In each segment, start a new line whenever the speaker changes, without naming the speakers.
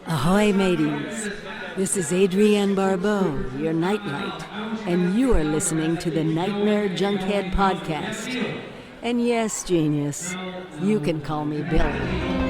Ahoy, mateys! This is Adrienne Barbeau, your nightlight, and you are listening to the Nightmare Junkhead Podcast. And yes, genius, you can call me Billy.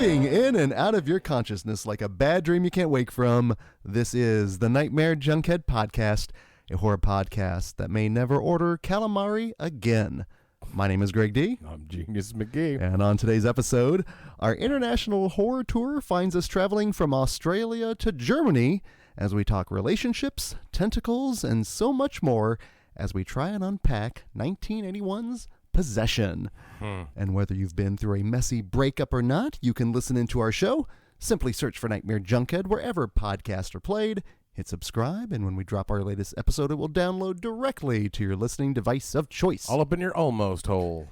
In and out of your consciousness like a bad dream you can't wake from, this is the Nightmare Junkhead Podcast, a horror podcast that may never order calamari again. My name is Greg D.
I'm Genius McGee.
And on today's episode, our international horror tour finds us traveling from Australia to Germany as we talk relationships, tentacles, and so much more as we try and unpack 1981's Possession. And whether you've been through a messy breakup or not, you can listen into our show. Simply search for Nightmare Junkhead wherever podcasts are played. Hit subscribe, and when we drop our latest episode, it will download directly to your listening device of choice.
All up in your almost hole.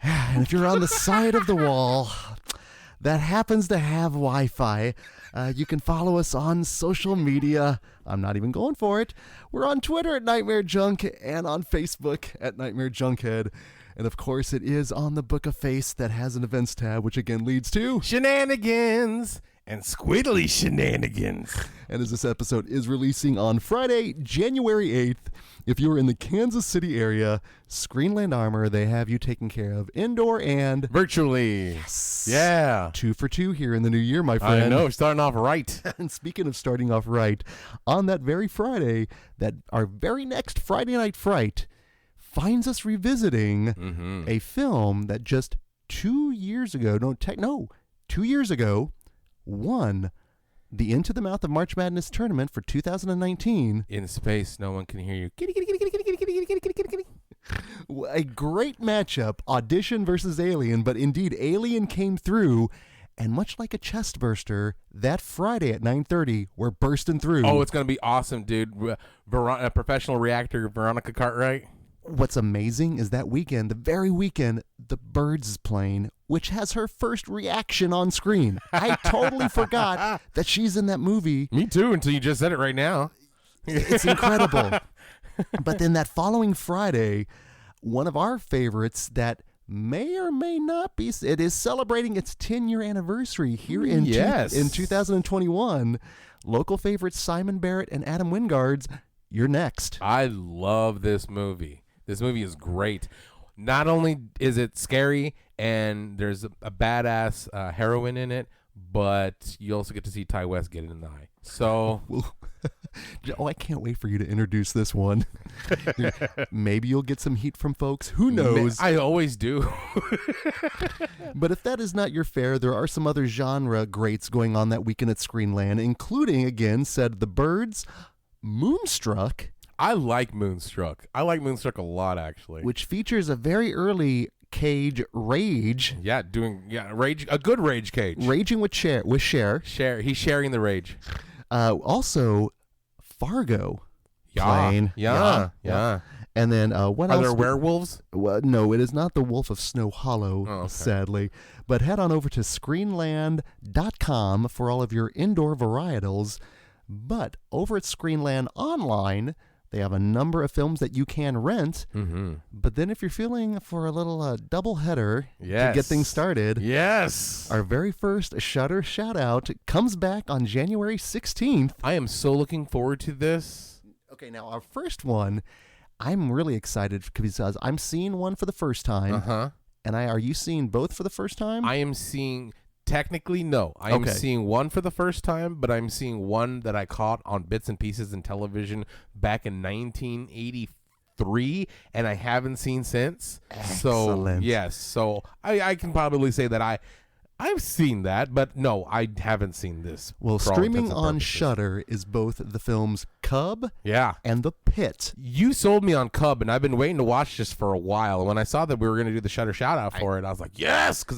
And if you're on the side of the wall that happens to have Wi-Fi, you can follow us on social media. I'm not even going for it. We're on Twitter at Nightmare Junk and on Facebook at Nightmare Junkhead. And of course, it is on the Book of Face that has an events tab, which again leads to
Shenanigans and squiddly shenanigans.
And as this episode is releasing on Friday, January 8th, if you're in the Kansas City area, Screenland Armor, they have you taken care of indoor and
virtually.
Yes.
Yeah.
2 for 2 here in the new year, my friend.
I know, starting off right.
And speaking of starting off right, on that very Friday, that our very next Friday Night Fright finds us revisiting a film that just 2 years ago, 2 years ago, won the Into the Mouth of March Madness tournament for 2019.
In space, no one can hear you.
A great matchup, Audition versus Alien, but indeed Alien came through, and much like a chest burster, that Friday at 9:30, we're bursting through.
Oh, it's going to be awesome, dude. A professional reactor, Veronica Cartwright.
What's amazing is that weekend, the very weekend, The Birds is playing, which has her first reaction on screen. I totally forgot that she's in that movie.
Me too, until you just said it right now.
It's incredible. But then that following Friday, one of our favorites that may or may not be, it is celebrating its 10-year anniversary here in 2021. Local favorites Simon Barrett and Adam Wingard's You're Next.
I love this movie. This movie is great. Not only is it scary and there's a badass heroine in it, but you also get to see Ty West get it in the eye. So,
I can't wait for you to introduce this one. Maybe you'll get some heat from folks. Who knows?
I always do.
But if that is not your fare, there are some other genre greats going on that weekend at Screenland, including, again, said The Birds, Moonstruck.
I like Moonstruck. I like Moonstruck a lot, actually.
Which features a very early Cage Rage.
Rage, a good Rage Cage.
Raging with Cher.
He's sharing the rage.
Also, Fargo.
Yeah.
And then what else?
Are there werewolves?
Well, no, it is not the Wolf of Snow Hollow, sadly. But head on over to Screenland.com for all of your indoor varietals. But over at Screenland Online, they have a number of films that you can rent. But then if you're feeling for a little double header to get things started, our very first Shudder shout-out comes back on January 16th.
I am so looking forward to this.
Okay, now our first one, I'm really excited because I'm seeing one for the first time. And are you seeing both for the first time?
I am seeing... Technically, no. I am seeing one for the first time, but I'm seeing one that I caught on bits and pieces in television back in 1983, and I haven't seen since.
Excellent.
So, yes. So, I can probably say that I've seen that, but no, I haven't seen this.
Well, streaming on Shudder is both the films Cub and The Pit.
You sold me on Cub, and I've been waiting to watch this for a while. And when I saw that we were going to do the Shudder shout-out for it, I was like, yes, because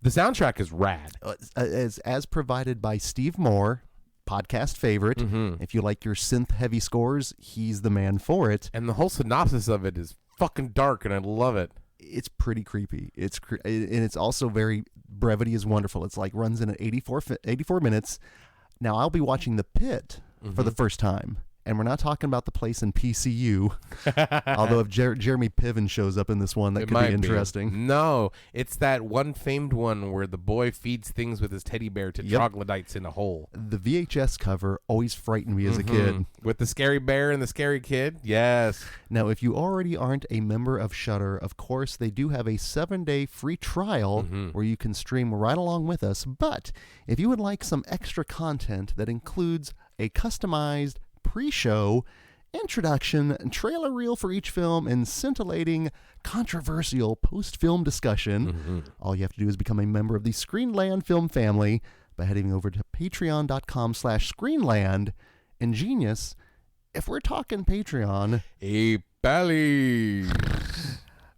the soundtrack is rad.
As provided by Steve Moore, podcast favorite. If you like your synth-heavy scores, he's the man for it.
And the whole synopsis of it is fucking dark, and I love it.
It's pretty creepy. And it's also very, brevity is wonderful. It's like runs in at 84 minutes. Now, I'll be watching The Pit for the first time. And we're not talking about the place in PCU. Although if Jeremy Piven shows up in this one, that could be interesting.
No, it's that one famed one where the boy feeds things with his teddy bear to troglodytes in a hole.
The VHS cover always frightened me as a kid.
With the scary bear and the scary kid? Yes.
Now, if you already aren't a member of Shudder, of course, they do have a 7-day free trial where you can stream right along with us. But if you would like some extra content that includes a customized pre-show, introduction, trailer reel for each film, and scintillating, controversial post-film discussion, all you have to do is become a member of the Screenland film family by heading over to patreon.com/Screenland. And Genius, if we're talking Patreon,
a belly.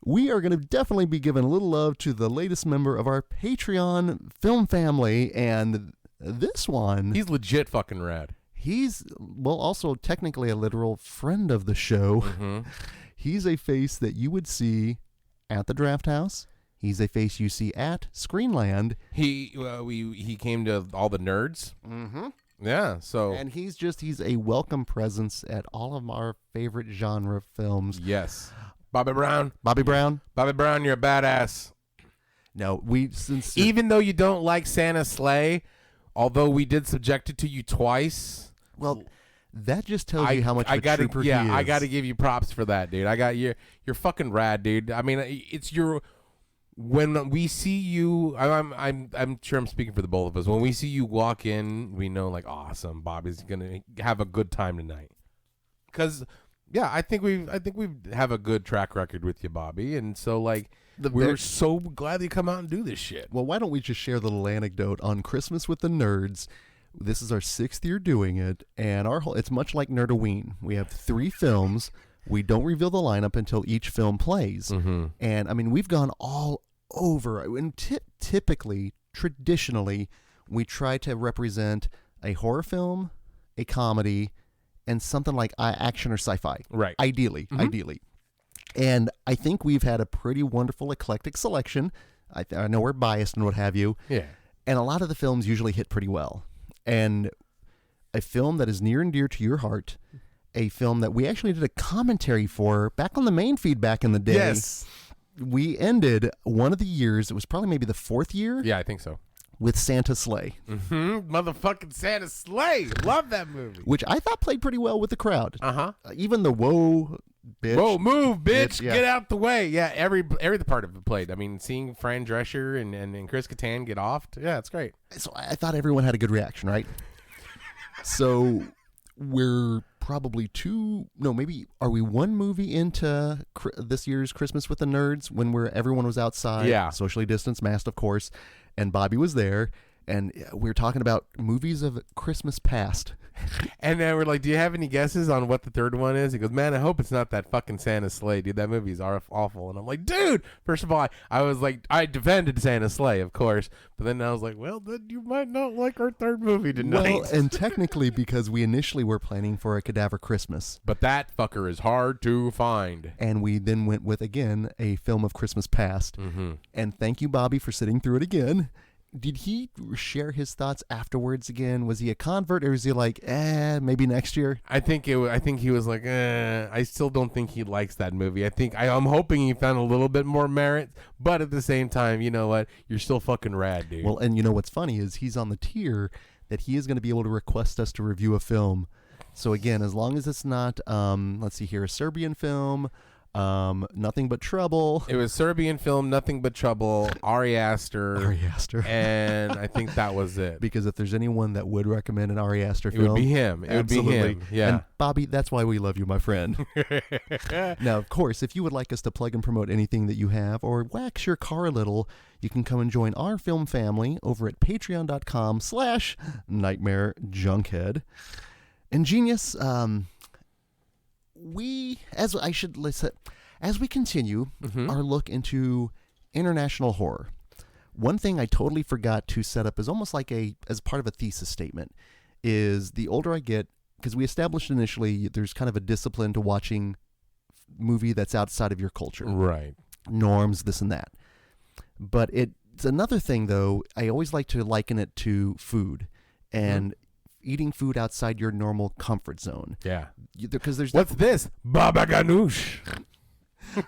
We are going to definitely be giving a little love to the latest member of our Patreon film family, and this one,
he's legit fucking rad.
He's, well, also technically a literal friend of the show. He's a face that you would see at the Draft House. He's a face you see at Screenland.
He came to all the nerds. Yeah, so.
And he's a welcome presence at all of our favorite genre films.
Yes. Bobby Brown, you're a badass.
No,
even though you don't like Santa's sleigh, although we did subject it to you twice.
Well, that just tells you how much of a trooper he is.
I got to give you props for that, dude. You're fucking rad, dude. I mean, it's when we see you, I'm sure I'm speaking for the both of us. When we see you walk in, we know like, awesome, Bobby's gonna have a good time tonight. Because I think we have a good track record with you, Bobby, and so like. We're so glad you come out and do this shit.
Well, why don't we just share the little anecdote on Christmas with the Nerds? This is our 6th year doing it, and it's much like Nerdoween. We have 3 films. We don't reveal the lineup until each film plays. And, I mean, we've gone all over. And typically, traditionally, we try to represent a horror film, a comedy, and something like action or sci-fi.
Right.
Ideally. And I think we've had a pretty wonderful eclectic selection. I know we're biased and what have you.
Yeah.
And a lot of the films usually hit pretty well. And a film that is near and dear to your heart, a film that we actually did a commentary for back on the main feed back in the day.
Yes.
We ended one of the years, it was probably maybe the 4th year.
Yeah, I think so.
With Santa's Sleigh.
Motherfucking Santa's Sleigh. Love that movie.
Which I thought played pretty well with the crowd. Even the whoa, bitch.
Whoa, move, bitch. Get out the way. Yeah, every part of it played. I mean, seeing Fran Drescher and Chris Kattan get off. Yeah, it's great.
So I thought everyone had a good reaction, right? So we're probably are we one movie into this year's Christmas with the Nerds when everyone was outside, socially distanced, masked, of course, and Bobby was there, and we were talking about movies of Christmas past.
And then we're like, do you have any guesses on what the third one is? He goes, man, I hope it's not that fucking Santa's Sleigh, dude. That movie's awful. And I'm like, dude, first of all, I was like, I defended Santa's Sleigh, of course. But then I was like, well, then you might not like our third movie tonight.
Well, and technically because we initially were planning for A Cadaver Christmas.
But that fucker is hard to find.
And we then went with, again, a film of Christmas past. And thank you, Bobby, for sitting through it again. Did he share his thoughts afterwards again? Was he a convert, or was he like, maybe next year?
I think he was like, I still don't think he likes that movie. I'm hoping he found a little bit more merit, but at the same time, you know what? You're still fucking rad, dude.
Well, and you know what's funny is he's on the tier that he is going to be able to request us to review a film. So again, as long as it's not, let's see here, a Serbian film, Nothing But Trouble.
It was Serbian film, Nothing But Trouble, Ari Aster. And I think that was it.
Because if there's anyone that would recommend an Ari Aster film,
it would be him. Yeah.
And Bobby, that's why we love you, my friend. Now, of course, if you would like us to plug and promote anything that you have or wax your car a little, you can come and join our film family over at patreon.com/nightmarejunkhead. And Genius, as we continue our look into international horror, one thing I totally forgot to set up is almost like as part of a thesis statement is the older I get, because we established initially there's kind of a discipline to watching movie that's outside of your culture.
Right.
Norms, this and that. But it's another thing, though. I always like to liken it to food and eating food outside your normal comfort zone.
Yeah.
Because there's
What's this? Baba Ganoush.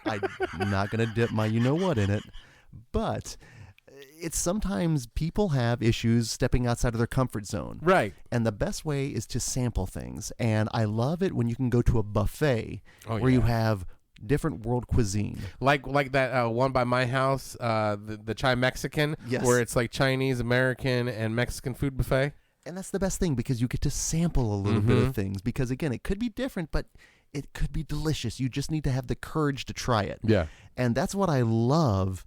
I'm not going to dip my you-know-what in it. But it's sometimes people have issues stepping outside of their comfort zone.
Right.
And the best way is to sample things. And I love it when you can go to a buffet where you have different world cuisine.
Like that one by my house, the Chai Mexican,
Yes.
where it's like Chinese, American, and Mexican food buffet.
And that's the best thing because you get to sample a little bit of things. Because, again, it could be different, but it could be delicious. You just need to have the courage to try it.
Yeah.
And that's what I love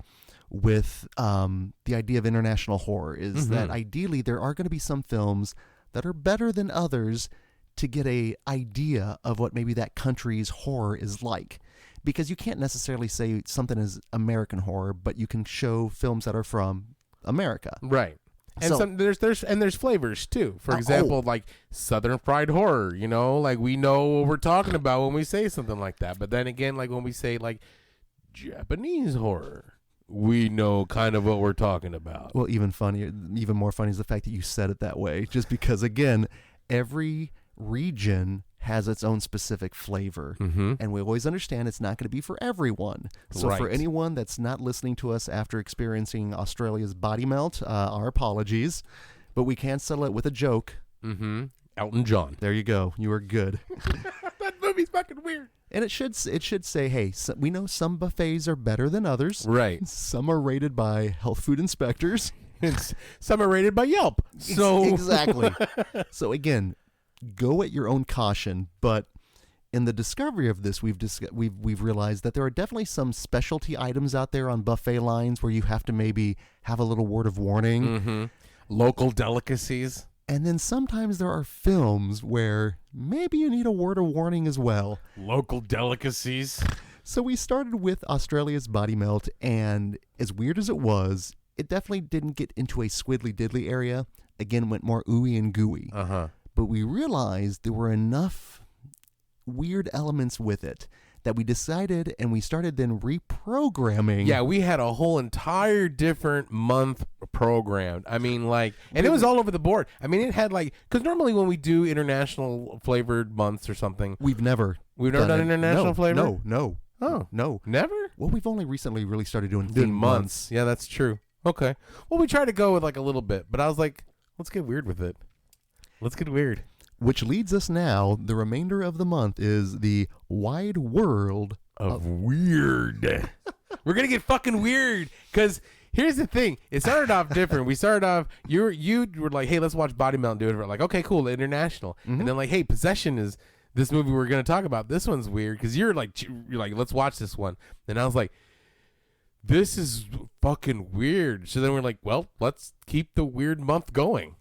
with the idea of international horror is that ideally there are going to be some films that are better than others to get a idea of what maybe that country's horror is like. Because you can't necessarily say something is American horror, but you can show films that are from America.
Right. And
So-
there's flavors too. For example, like Southern fried horror, like we know what we're talking about when we say something like that. But then again, like when we say like Japanese horror, we know kind of what we're talking about.
Well, even more funny is the fact that you said it that way. Just because, again, every region has its own specific flavor. And we always understand it's not going to be for everyone. So for
Right.
anyone that's not listening to us after experiencing Australia's body melt, our apologies. But we can settle it with a joke.
Elton John.
There you go. You are good.
That movie's fucking weird.
And it should say, hey, we know some buffets are better than others.
Right.
Some are rated by health food inspectors.
Some are rated by Yelp. So
Exactly. So again, go at your own caution. But in the discovery of this, we've realized that there are definitely some specialty items out there on buffet lines where you have to maybe have a little word of warning.
Local delicacies.
And then sometimes there are films where maybe you need a word of warning as well.
Local delicacies.
So we started with Australia's Body Melt, and as weird as it was, it definitely didn't get into a squiddly diddly area. Again, went more ooey and gooey. But we realized there were enough weird elements with it that we decided, and we started then reprogramming.
Yeah, we had a whole entire different month programmed. I mean, like, and it was all over the board. I mean, it had like, because normally when we do international flavored months or something,
We've never
done
it.
international flavor?
No.
Oh,
No.
never?
Well, we've only recently really started doing
Did
themed
months. Yeah, that's true. Okay. Well, we tried to go with like a little bit, but I was like, let's get weird with it. Let's get weird.
Which leads us now, the remainder of the month is the wide world
Of weird. We're gonna get fucking weird because here's the thing. It started off different. We started off. You were like, hey, let's watch Body Melt and do it. We're like, okay, cool, international. And then like, hey, Possession is this movie we're gonna talk about. This one's weird because you're like, let's watch this one. And I was like, this is fucking weird. So then we're like, well, let's keep the weird month going.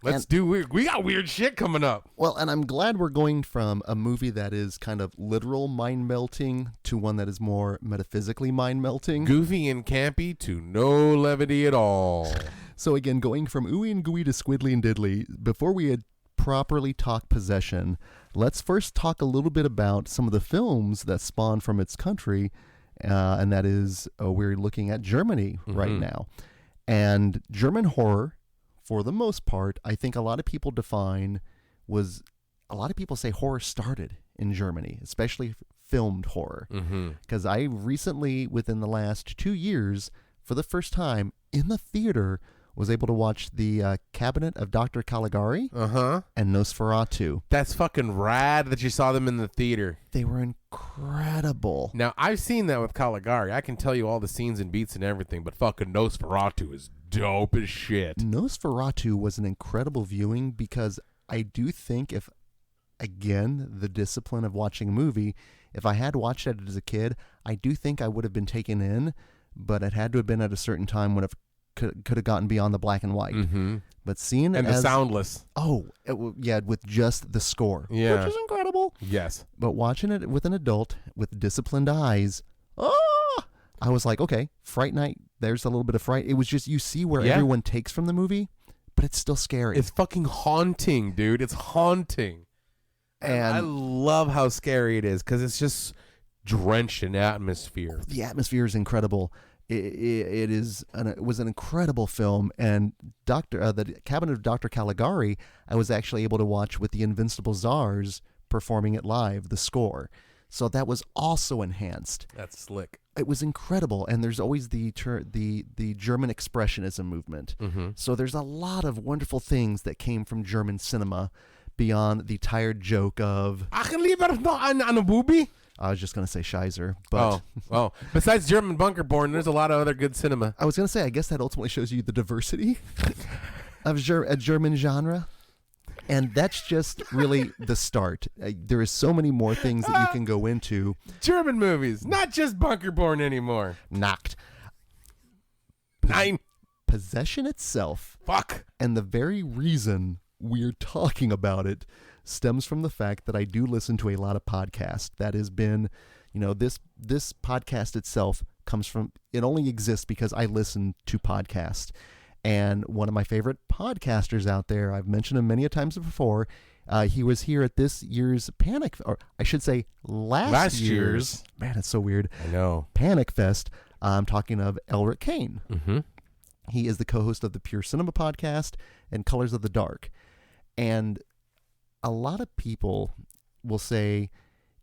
Let's do weird. We got weird shit coming up.
Well, and I'm glad we're going from a movie that is kind of literal mind-melting to one that is more metaphysically mind-melting.
Goofy and campy to no levity at all.
So again, going from ooey and gooey to squiddly and diddly, before we had properly talked Possession, let's first talk a little bit about some of the films that spawned from its country, and that is, we're looking at Germany right now. And German horror, for the most part, I think a lot of people say horror started in Germany, especially filmed horror. Because I recently, within the last 2 years, for the first time in the theater, was able to watch the Cabinet of Dr. Caligari and Nosferatu.
That's fucking rad that you saw them in the theater.
They were incredible.
Now, I've seen that with Caligari. I can tell you all the scenes and beats and everything, but fucking Nosferatu is dope as shit.
Nosferatu was an incredible viewing because I do think again, the discipline of watching a movie, if I had watched it as a kid, I do think I would have been taken in, but it had to have been at a certain time when it could have gotten beyond the black and white. But seeing it
And the
as
soundless.
with just the score,
Yeah.
which is incredible.
Yes.
But watching it with an adult with disciplined eyes, I was like, okay, Fright Night, there's a little bit of fright. It was just, you see where
Yeah.
everyone takes from the movie, but it's still scary.
It's fucking haunting, dude. It's haunting. And I love how scary it is because it's just drenched in atmosphere.
The atmosphere is incredible. It was an incredible film, and the Cabinet of Dr. Caligari, I was actually able to watch with the Invincible Czars performing it live, the score. So that was also enhanced.
That's slick.
It was incredible, and there's always the German expressionism movement.
Mm-hmm.
So there's a lot of wonderful things that came from German cinema beyond the tired joke of
Ach, lieber noch eine Bubi?
I was just going to say Scheiser, but
Besides German Bunkerborn, there's a lot of other good cinema.
I was going to say, I guess that ultimately shows you the diversity of a German genre. And that's just really the start. There is so many more things that you can go into.
German movies, not just Bunkerborn anymore.
Nacht.
Nein.
Possession itself.
Fuck.
And the very reason we're talking about it stems from the fact that I do listen to a lot of podcasts. That has been, this podcast itself comes from, it only exists because I listen to podcasts. And one of my favorite podcasters out there, I've mentioned him many a times before, he was here at this year's Panic, or I should say last year's. Man, it's so weird.
I know.
Panic Fest. I'm talking of Elric Kane.
Mm-hmm.
He is the co-host of the Pure Cinema podcast and Colors of the Dark. And a lot of people will say,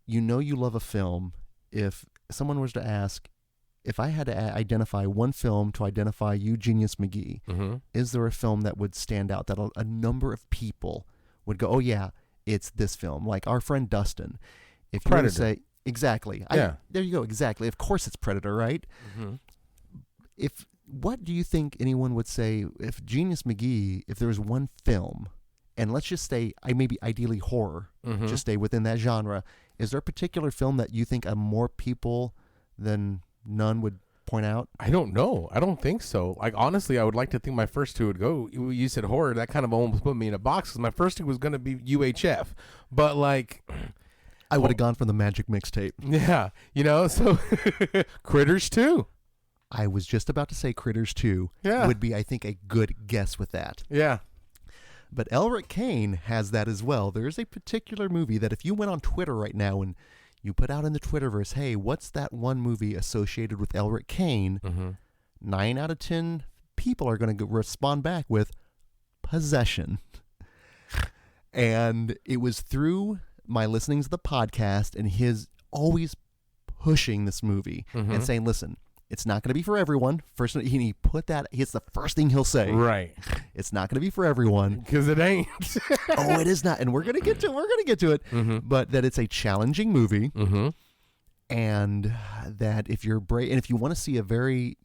you love a film if someone was to ask, if I had to identify one film to identify you, Genius McGee,
mm-hmm.
is there a film that would stand out that a number of people would go, oh yeah, it's this film? Like our friend Dustin. If you were to say, exactly.
Yeah.
There you go, exactly. Of course it's Predator, right?
Mm-hmm.
What do you think anyone would say if Genius McGee, if there was one film, and let's just say, maybe ideally horror,
mm-hmm.
just stay within that genre, is there a particular film that you think more people than none would point out?
I don't know. I don't think so. Like, honestly, I would like to think my first two would go. You said horror. That kind of almost put me in a box because my first two was going to be UHF. But, like...
I would have gone for the Magic Mixtape.
Yeah. So Critters 2.
I was just about to say Critters 2 would be, I think, a good guess with that.
Yeah.
But Elric Kane has that as well. There is a particular movie that if you went on Twitter right now and you put out in the Twitterverse, hey, what's that one movie associated with Elric Kane?
Mm-hmm.
9 out of 10 people are going to respond back with Possession. And it was through my listenings of the podcast and his always pushing this movie
mm-hmm.
and saying, listen, it's not going to be for everyone. First, he put that, it's the first thing he'll say.
Right.
It's not going to be for everyone.
Because it ain't.
Oh, it is not. And we're going to get to it.
Mm-hmm.
But that it's a challenging movie.
Mm-hmm.
And that if you're brave, and if you want to see a very,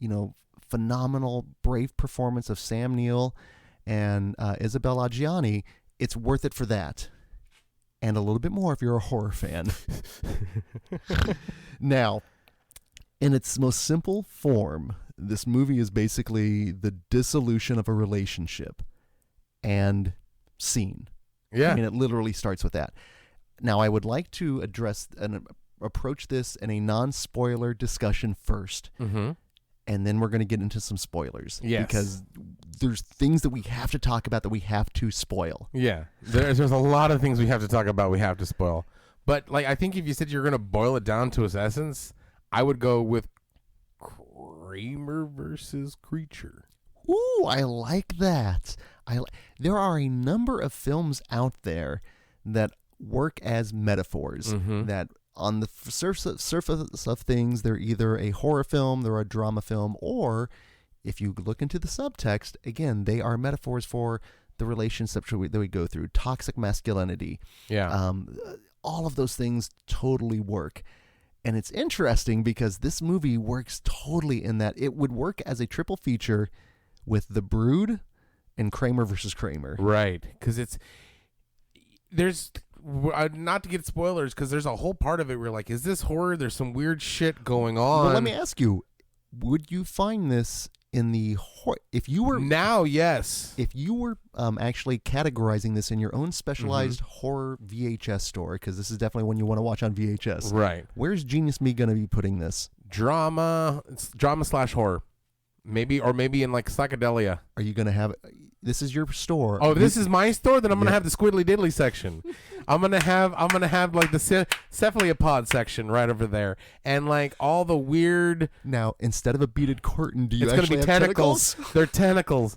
phenomenal, brave performance of Sam Neill and Isabelle Adjani, it's worth it for that. And a little bit more if you're a horror fan. Now, in its most simple form, this movie is basically the dissolution of a relationship and scene.
Yeah.
I mean, it literally starts with that. Now, I would like to address and approach this in a non-spoiler discussion first.
Mm-hmm.
And then we're going to get into some spoilers.
Yes.
Because there's things that we have to talk about that we have to spoil.
Yeah. There's a lot of things we have to talk about we have to spoil. But, I think if you said you're going to boil it down to its essence, I would go with Kramer versus Creature.
Ooh, I like that. There are a number of films out there that work as metaphors,
mm-hmm.
that on the surface of things, they're either a horror film, they're a drama film, or if you look into the subtext, again, they are metaphors for the relationships that we go through, toxic masculinity.
Yeah.
All of those things totally work. And it's interesting because this movie works totally in that it would work as a triple feature with The Brood and Kramer versus Kramer.
Right. Because there's, not to get spoilers, because there's a whole part of it where is this horror? There's some weird shit going on.
Well, let me ask you, would you find this in the if you were
now? Yes.
If you were actually categorizing this in your own specialized mm-hmm. horror VHS store, because this is definitely one you want to watch on VHS.
Right.
Where's Genius Me going to be putting this?
Drama. It's drama / horror. maybe in like psychedelia.
Are you going to have? This is your store.
Oh, this is my store. Then I'm gonna
Yeah.
have the Squiddly Diddly section. I'm gonna have like the cephalopod section right over there, and like all the weird.
Now, instead of a beaded curtain, do you
It's gonna
actually
be
have
tentacles. They're tentacles.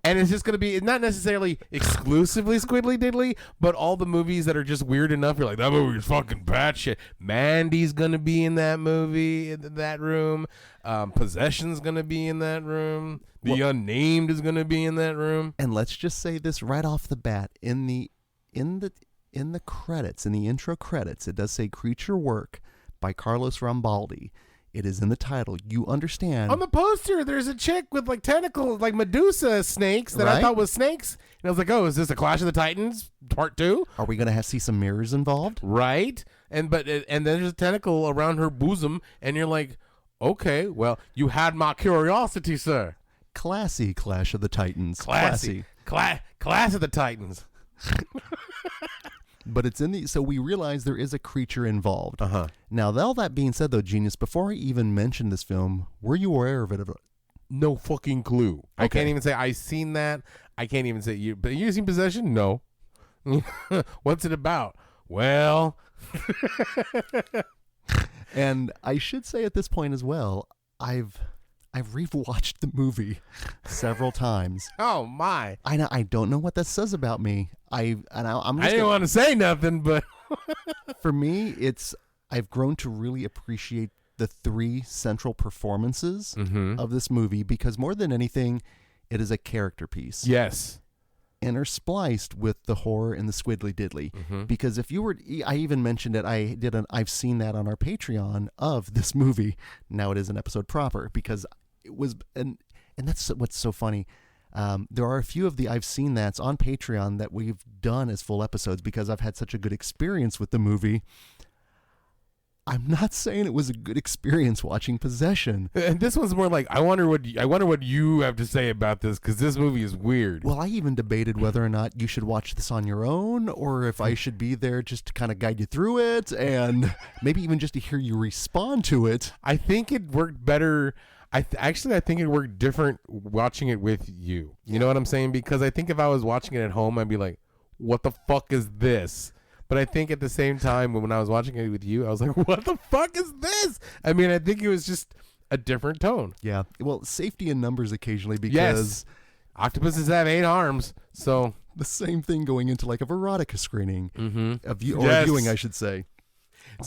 And it's just going to be not necessarily exclusively Squiddly Diddly, but all the movies that are just weird enough. You're like, that movie is fucking batshit. Mandy's going to be in that movie, in that room. Possession's going to be in that room. The Unnamed is going to be in that room.
And let's just say this right off the bat: in the credits, in the intro credits, it does say "Creature Work" by Carlos Rambaldi. It is in the title. You understand?
On the poster, there's a chick with like tentacles, like Medusa snakes that I
Right?
thought was snakes. And I was like, oh, is this a Clash of the Titans part 2?
Are we going to see some mirrors involved?
Right? And then there's a tentacle around her bosom, and you're like, okay, well, you had my curiosity, sir.
Classy Clash of the Titans.
Classy. Class of the Titans.
But it's in the, so we realize there is a creature involved.
Uh-huh.
Now, all that being said, though, Genius, before I even mentioned this film, were you aware of it?
No fucking clue. I
Okay.
can't even say I seen that. I can't even say you. But you seen Possession? No. What's it about? Well,
And I should say at this point as well, I've rewatched the movie several times.
oh my.
I don't know what that says about me. I'm
I
just
didn't
gonna,
want to say nothing, but
for me, I've grown to really appreciate the three central performances of this movie because more than anything, it is a character piece.
yes.
Interspliced with the horror and the Squiddly Diddly. Because if you were, I even mentioned it, I've seen that on our Patreon of this movie. Now it is an episode proper because it was, and that's what's so funny. There are a few of the I've seen that's on Patreon that we've done as full episodes because I've had such a good experience with the movie. I'm not saying it was a good experience watching Possession.
And this one's more like I wonder what you have to say about this because this movie is weird.
Well, I even debated whether or not you should watch this on your own or if I should be there just to kind of guide you through it and maybe even just to hear you respond to it.
I think it worked better. I think it worked different watching it with you. You know what I'm saying? Because I think if I was watching it at home, I'd be like, "What the fuck is this?" But I think at the same time, when I was watching it with you, I was like, "What the fuck is this?" I mean, I think it was just a different tone.
Yeah. Well, safety in numbers occasionally because
Yes. Octopuses have 8 arms, so
the same thing going into like a Veronica screening or
Yes.
viewing, I should say.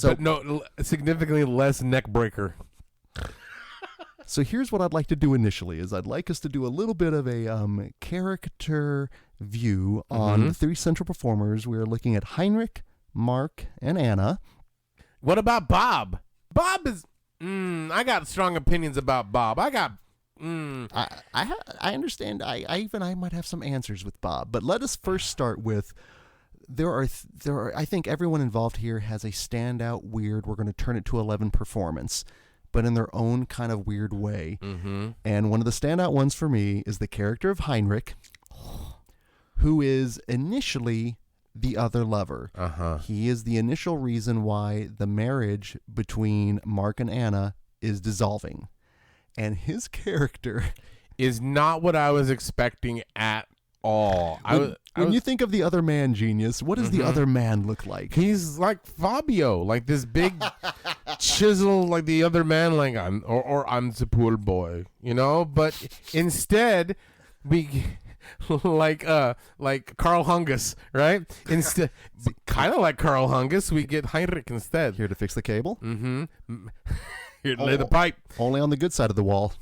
but no, significantly less neck breaker.
So here's what I'd like to do initially is I'd like us to do a little bit of a character view on the three central performers. We're looking at Heinrich, Mark, and Anna.
What about Bob? Bob is. I got strong opinions about Bob. I got.
I understand. I might have some answers with Bob, but let us first start with there are I think everyone involved here has a standout weird. We're going to turn it to 11 performance, but in their own kind of weird way. And one of the standout ones for me is the character of Heinrich, who is initially the other lover. He is the initial reason why the marriage between Mark and Anna is dissolving. And his character
Is not what I was expecting at all.
when you think of the other man, Genius, what does the other man look like?
He's like Fabio, like this big chisel, like the other man, like I'm the poor boy, you know. But instead, we like Carl Hungus, right? Instead, kind of like Carl Hungus, we get Heinrich instead.
Here to fix the cable?
Here to lay the pipe.
Only on the good side of the wall.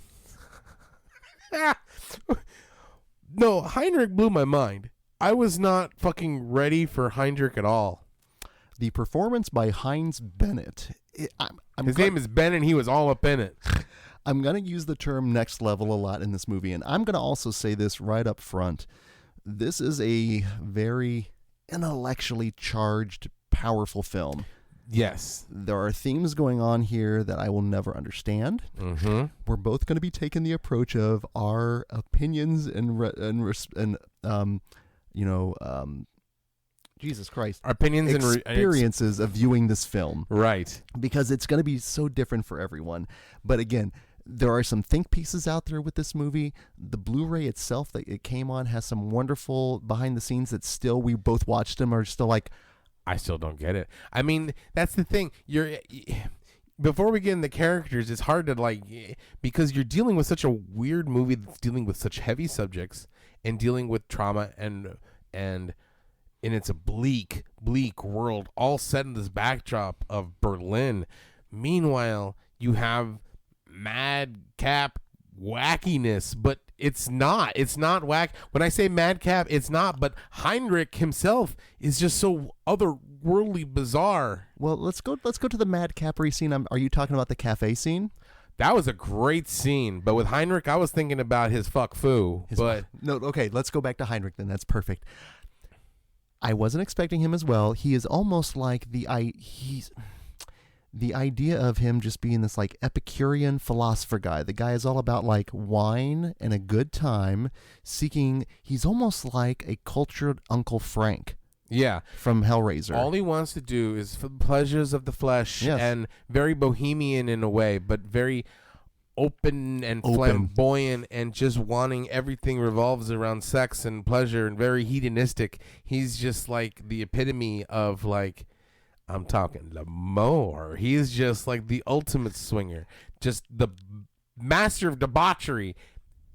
No, Heinrich blew my mind. I was not fucking ready for Heinrich at all.
The performance by Heinz Bennett.
His name is Ben, and he was all up in it.
I'm going to use the term next level a lot in this movie, and I'm going to also say this right up front. This is a very intellectually charged, powerful film.
Yes.
There are themes going on here that I will never understand. We're both going to be taking the approach of our opinions Jesus Christ,
Our opinions and
experiences of viewing this film,
right.
because it's going to be so different for everyone. But again, There are some think pieces out there with this movie. The Blu-ray itself that it came on has some wonderful behind the scenes that still, we both watched them, are still like,
I still don't get it. I mean, that's the thing. Before we get in the characters, it's hard to because you're dealing with such a weird movie that's dealing with such heavy subjects and dealing with trauma and it's a bleak world, all set in this backdrop of Berlin. Meanwhile, you have madcap wackiness, but it's not whack. When I say madcap, it's not, but Heinrich himself is just so otherworldly bizarre.
well, let's go to the madcapery scene. Are you talking about the cafe scene?
That was a great scene, but with Heinrich, I was thinking about his fuck foo.
No, okay, let's go back to Heinrich then. That's perfect. I wasn't expecting him as well. He is almost like the idea of him just being this like Epicurean philosopher guy. The guy is all about like wine and a good time, he's almost like a cultured Uncle Frank.
Yeah.
From Hellraiser.
All he wants to do is for the pleasures of the flesh,
Yes.
and very bohemian in a way, but very open and flamboyant, and just wanting everything revolves around sex and pleasure, and very hedonistic. He's just like the epitome of like, I'm talking L'Amour. He's just like the ultimate swinger, just the master of debauchery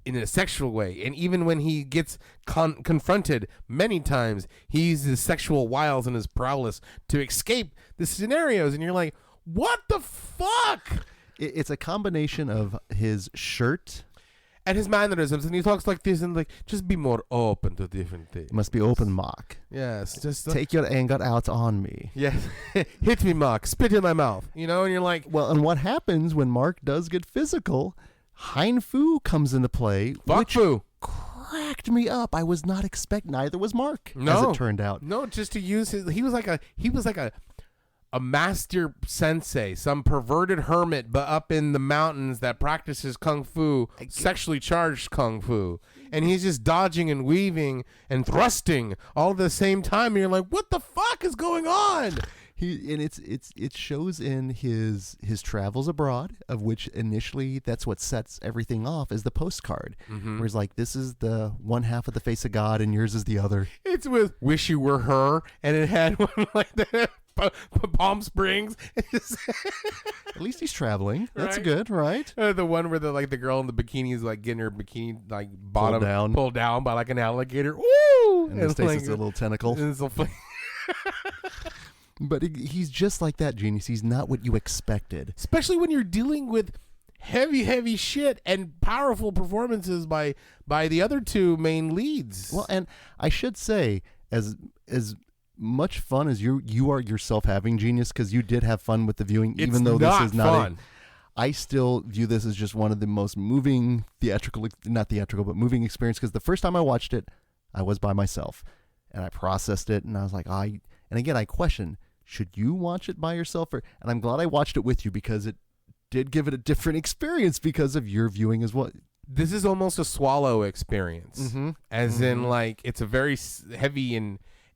in a sexual way. And even when he gets confronted many times, he uses his sexual wiles and his prowess to escape the scenarios. And you're like, what the fuck?
It's a combination of his shirt.
And his mannerisms, and he talks like this, and like, just be more open to different things.
It must be open, Mark.
Yes, just
Take your anger out on me.
yes, hit me, Mark. Spit in my mouth. And you're like,
Well, and what happens when Mark does get physical? Hein Fu comes into play,
fuck
which
foo.
cracked me up. I was not expecting. Neither was Mark, as
No.
it turned out.
No, just to use his. He was like a master sensei, some perverted hermit, but up in the mountains that practices kung fu, sexually charged kung fu, and he's just dodging and weaving and thrusting all at the same time. And you're like, what the fuck is going on?
It shows in his travels abroad, of which initially that's what sets everything off, is the postcard, where he's like, this is the one half of the face of God and yours is the other.
It's with "Wish You Were Her," and it had one like the Palm Springs.
At least he's traveling. That's
Right.
good, right?
The one where the girl in the bikini is like getting her bikini like bottom pulled down by like an alligator. Woo!
And in Stace
like,
it's a little tentacle.
and it's so funny.
But he's just like that, genius. He's not what you expected.
Especially when you're dealing with heavy shit and powerful performances by the other two main leads.
Well, and I should say, as much fun as you are yourself having, genius, because you did have fun with the viewing,
It's
even though
not
this is not
fun.
I still view this as just one of the most moving moving experience, because the first time I watched it, I was by myself and I processed it, and I was like, and again, I question, should you watch it by yourself? And I'm glad I watched it with you, because it did give it a different experience because of your viewing as well.
This is almost a Swallow experience, as in like it's a very heavy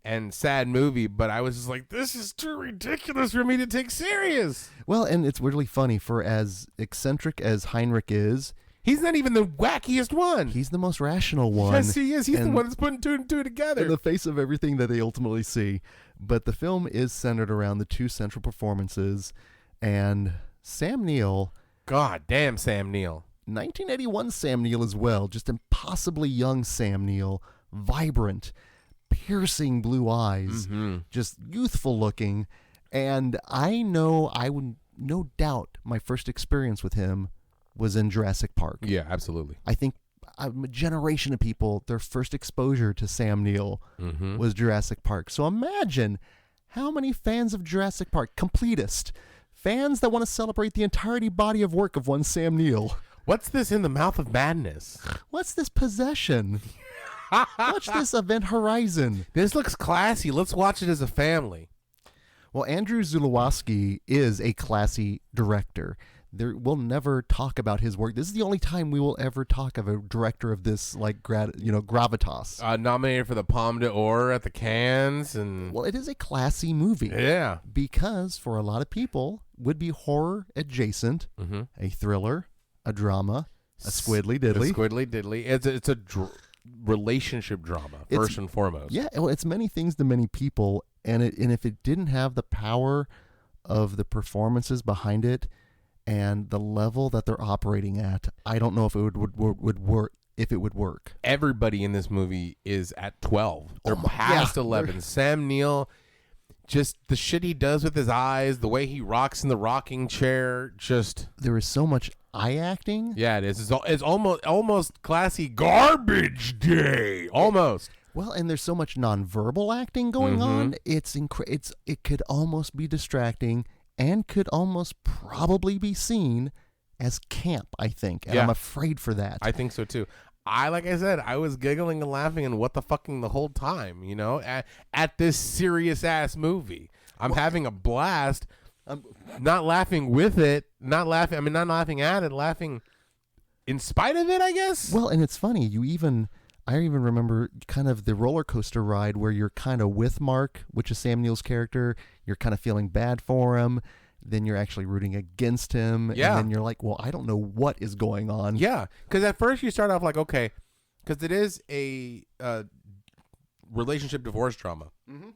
and sad movie, but I was just like, this is too ridiculous for me to take serious.
Well, and it's really funny, for as eccentric as Heinrich is,
He's not even the wackiest one.
he's the most rational one.
Yes, he is. He's the
And-
one that's putting two and two together.
in the face of everything that they ultimately see. But the film is centered around the two central performances, and Sam Neill,
God damn, Sam Neill.
1981 Sam Neill as well, just impossibly young Sam Neill, vibrant, piercing blue eyes, just youthful looking. And I would no doubt my first experience with him was in Jurassic Park.
Yeah, absolutely.
I think a generation of people, their first exposure to Sam Neill was Jurassic Park. So imagine how many fans of Jurassic Park, completists, fans that want to celebrate the entirety body of work of one Sam Neill.
What's this in the mouth of madness?
What's this possession? What's this Event Horizon?
This looks classy. Let's watch it as a family.
Well, Andrew Zulawski is a classy director. We'll never talk about his work. This is the only time we will ever talk of a director of this gravitas.
Nominated for the Palme d'Or at the Cannes, and
Well, it is a classy movie.
yeah,
Because for a lot of people, would be horror adjacent, a thriller, a drama, a squiddly diddly.
A squiddly diddly. It's a relationship drama first and foremost.
Yeah, well, it's many things to many people, and if it didn't have the power of the performances behind it and the level that they're operating at, I don't know if it would work. If it would work.
Everybody in this movie is at 12. They're past 11. Sam Neill, just the shit he does with his eyes, the way he rocks in the rocking chair, just
there is so much eye acting.
Yeah, it is. It's almost classy garbage day. Almost.
Well, and there's so much nonverbal acting going on. It could almost be distracting and could almost probably be seen as camp, I think. And I'm afraid for that.
I think so too. Like I said, I was giggling and laughing and what the fucking the whole time, at this serious ass movie. I'm having a blast. I'm not laughing with it, not laughing at it, laughing in spite of it, I guess.
Well, and it's funny. I even remember kind of the roller coaster ride where you're kind of with Mark, which is Sam Neill's character. You're kind of feeling bad for him. Then you're actually rooting against him.
Yeah.
And then you're like, well, I don't know what is going on.
Yeah. Because at first you start off like, okay, because it is a relationship divorce drama. Mm-hmm.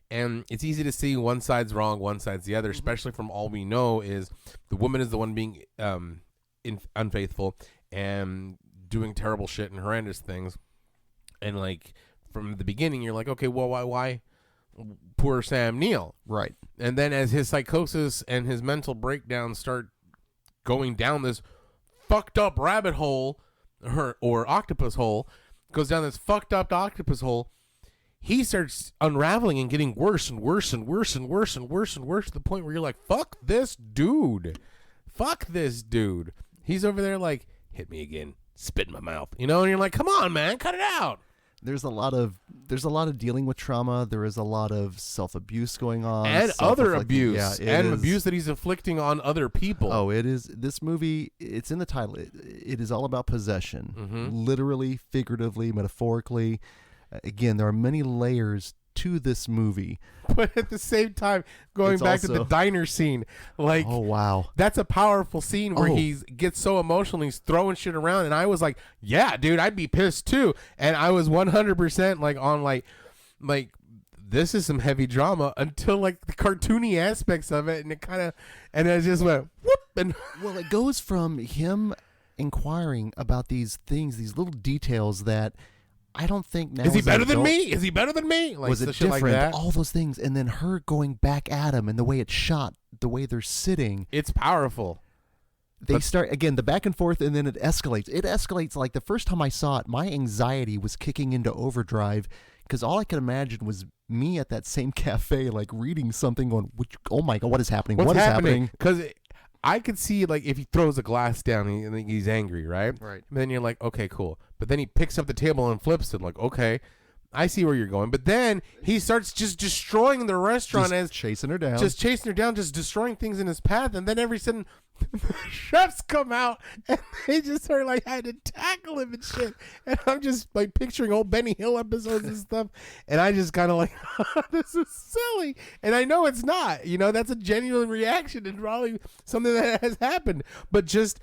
And it's easy to see one side's wrong, one side's the other, especially from all we know is the woman is the one being unfaithful and doing terrible shit and horrendous things. And like from the beginning, you're like, okay, well, why? Poor Sam Neill.
Right.
And then as his psychosis and his mental breakdown start going down this fucked up rabbit hole or octopus hole, goes down this fucked up octopus hole, he starts unraveling and getting worse and worse and worse and worse and worse and worse to the point where you're like, fuck this dude. Fuck this dude. He's over there like, hit me again, spit in my mouth. And you're like, come on, man, cut it out.
There's a lot of dealing with trauma. There is a lot of self-abuse going on.
And other abuse.
Yeah,
and abuse that he's inflicting on other people.
Oh, it is. This movie, it's in the title. It is all about possession. Literally, figuratively, metaphorically. Again, there are many layers to this movie.
But at the same time, going back to the diner scene, like,
oh wow,
that's a powerful scene where he gets so emotional, he's throwing shit around, and I was like, yeah, dude, I'd be pissed too. And I was 100% like on like this is some heavy drama until like the cartoony aspects of it, and it just went whoop. And
well, it goes from him inquiring about these things, these little details that I don't think now.
Is he better than me? Is he better than me? Like,
was it different? Like that. All those things, and then her going back at him, and the way it's shot, the way they're sitting.
It's powerful.
They start again the back and forth, and then it escalates. It escalates like the first time I saw it, my anxiety was kicking into overdrive because all I could imagine was me at that same cafe, like reading something on. Oh my god, what is happening?
What's happening? Because I could see like if he throws a glass down, he's angry, right?
Right.
And then you're like, okay, cool. But then he picks up the table and flips it, like, okay, I see where you're going. But then he starts just destroying the restaurant,
just chasing her down,
just destroying things in his path. And then every sudden, the chefs come out and they just start like had to tackle him and shit. And I'm just like picturing old Benny Hill episodes and stuff. And I just kind of like, this is silly. And I know it's not. That's a genuine reaction and probably something that has happened. But just.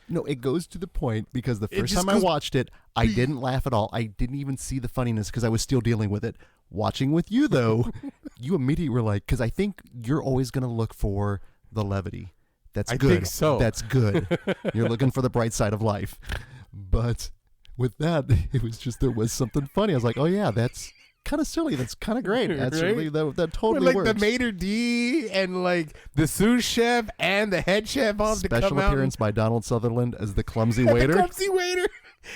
No, it goes to the point because the first time I watched it, I didn't laugh at all. I didn't even see the funniness because I was still dealing with it. Watching with you, though, you immediately were like, because I think you're always going to look for the levity. That's good. I
think so.
That's good. You're looking for the bright side of life. But with that, it was just, there was something funny. I was like, oh, yeah, that's kind of silly. That's kind of great. That's
right?
really, that totally works.
The maitre d' and like the sous chef and the head chef all to come out.
Special appearance by Donald Sutherland as the clumsy waiter.
The clumsy waiter.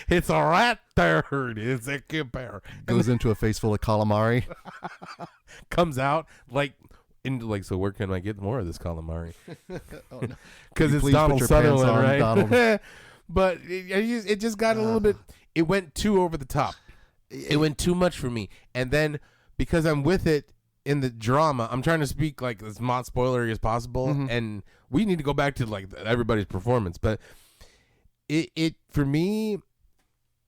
It's a rat third. It's a kipper.
Goes into a face full of calamari.
Comes out like. So where can I get more of this calamari?
Oh, no.
Because it's Donald Sutherland, right?
Donald.
But it just got a little bit. It went too over the top. It went too much for me. And then because I'm with it in the drama, I'm trying to speak like as not spoilery as possible. Mm-hmm. And we need to go back to like everybody's performance. But it for me,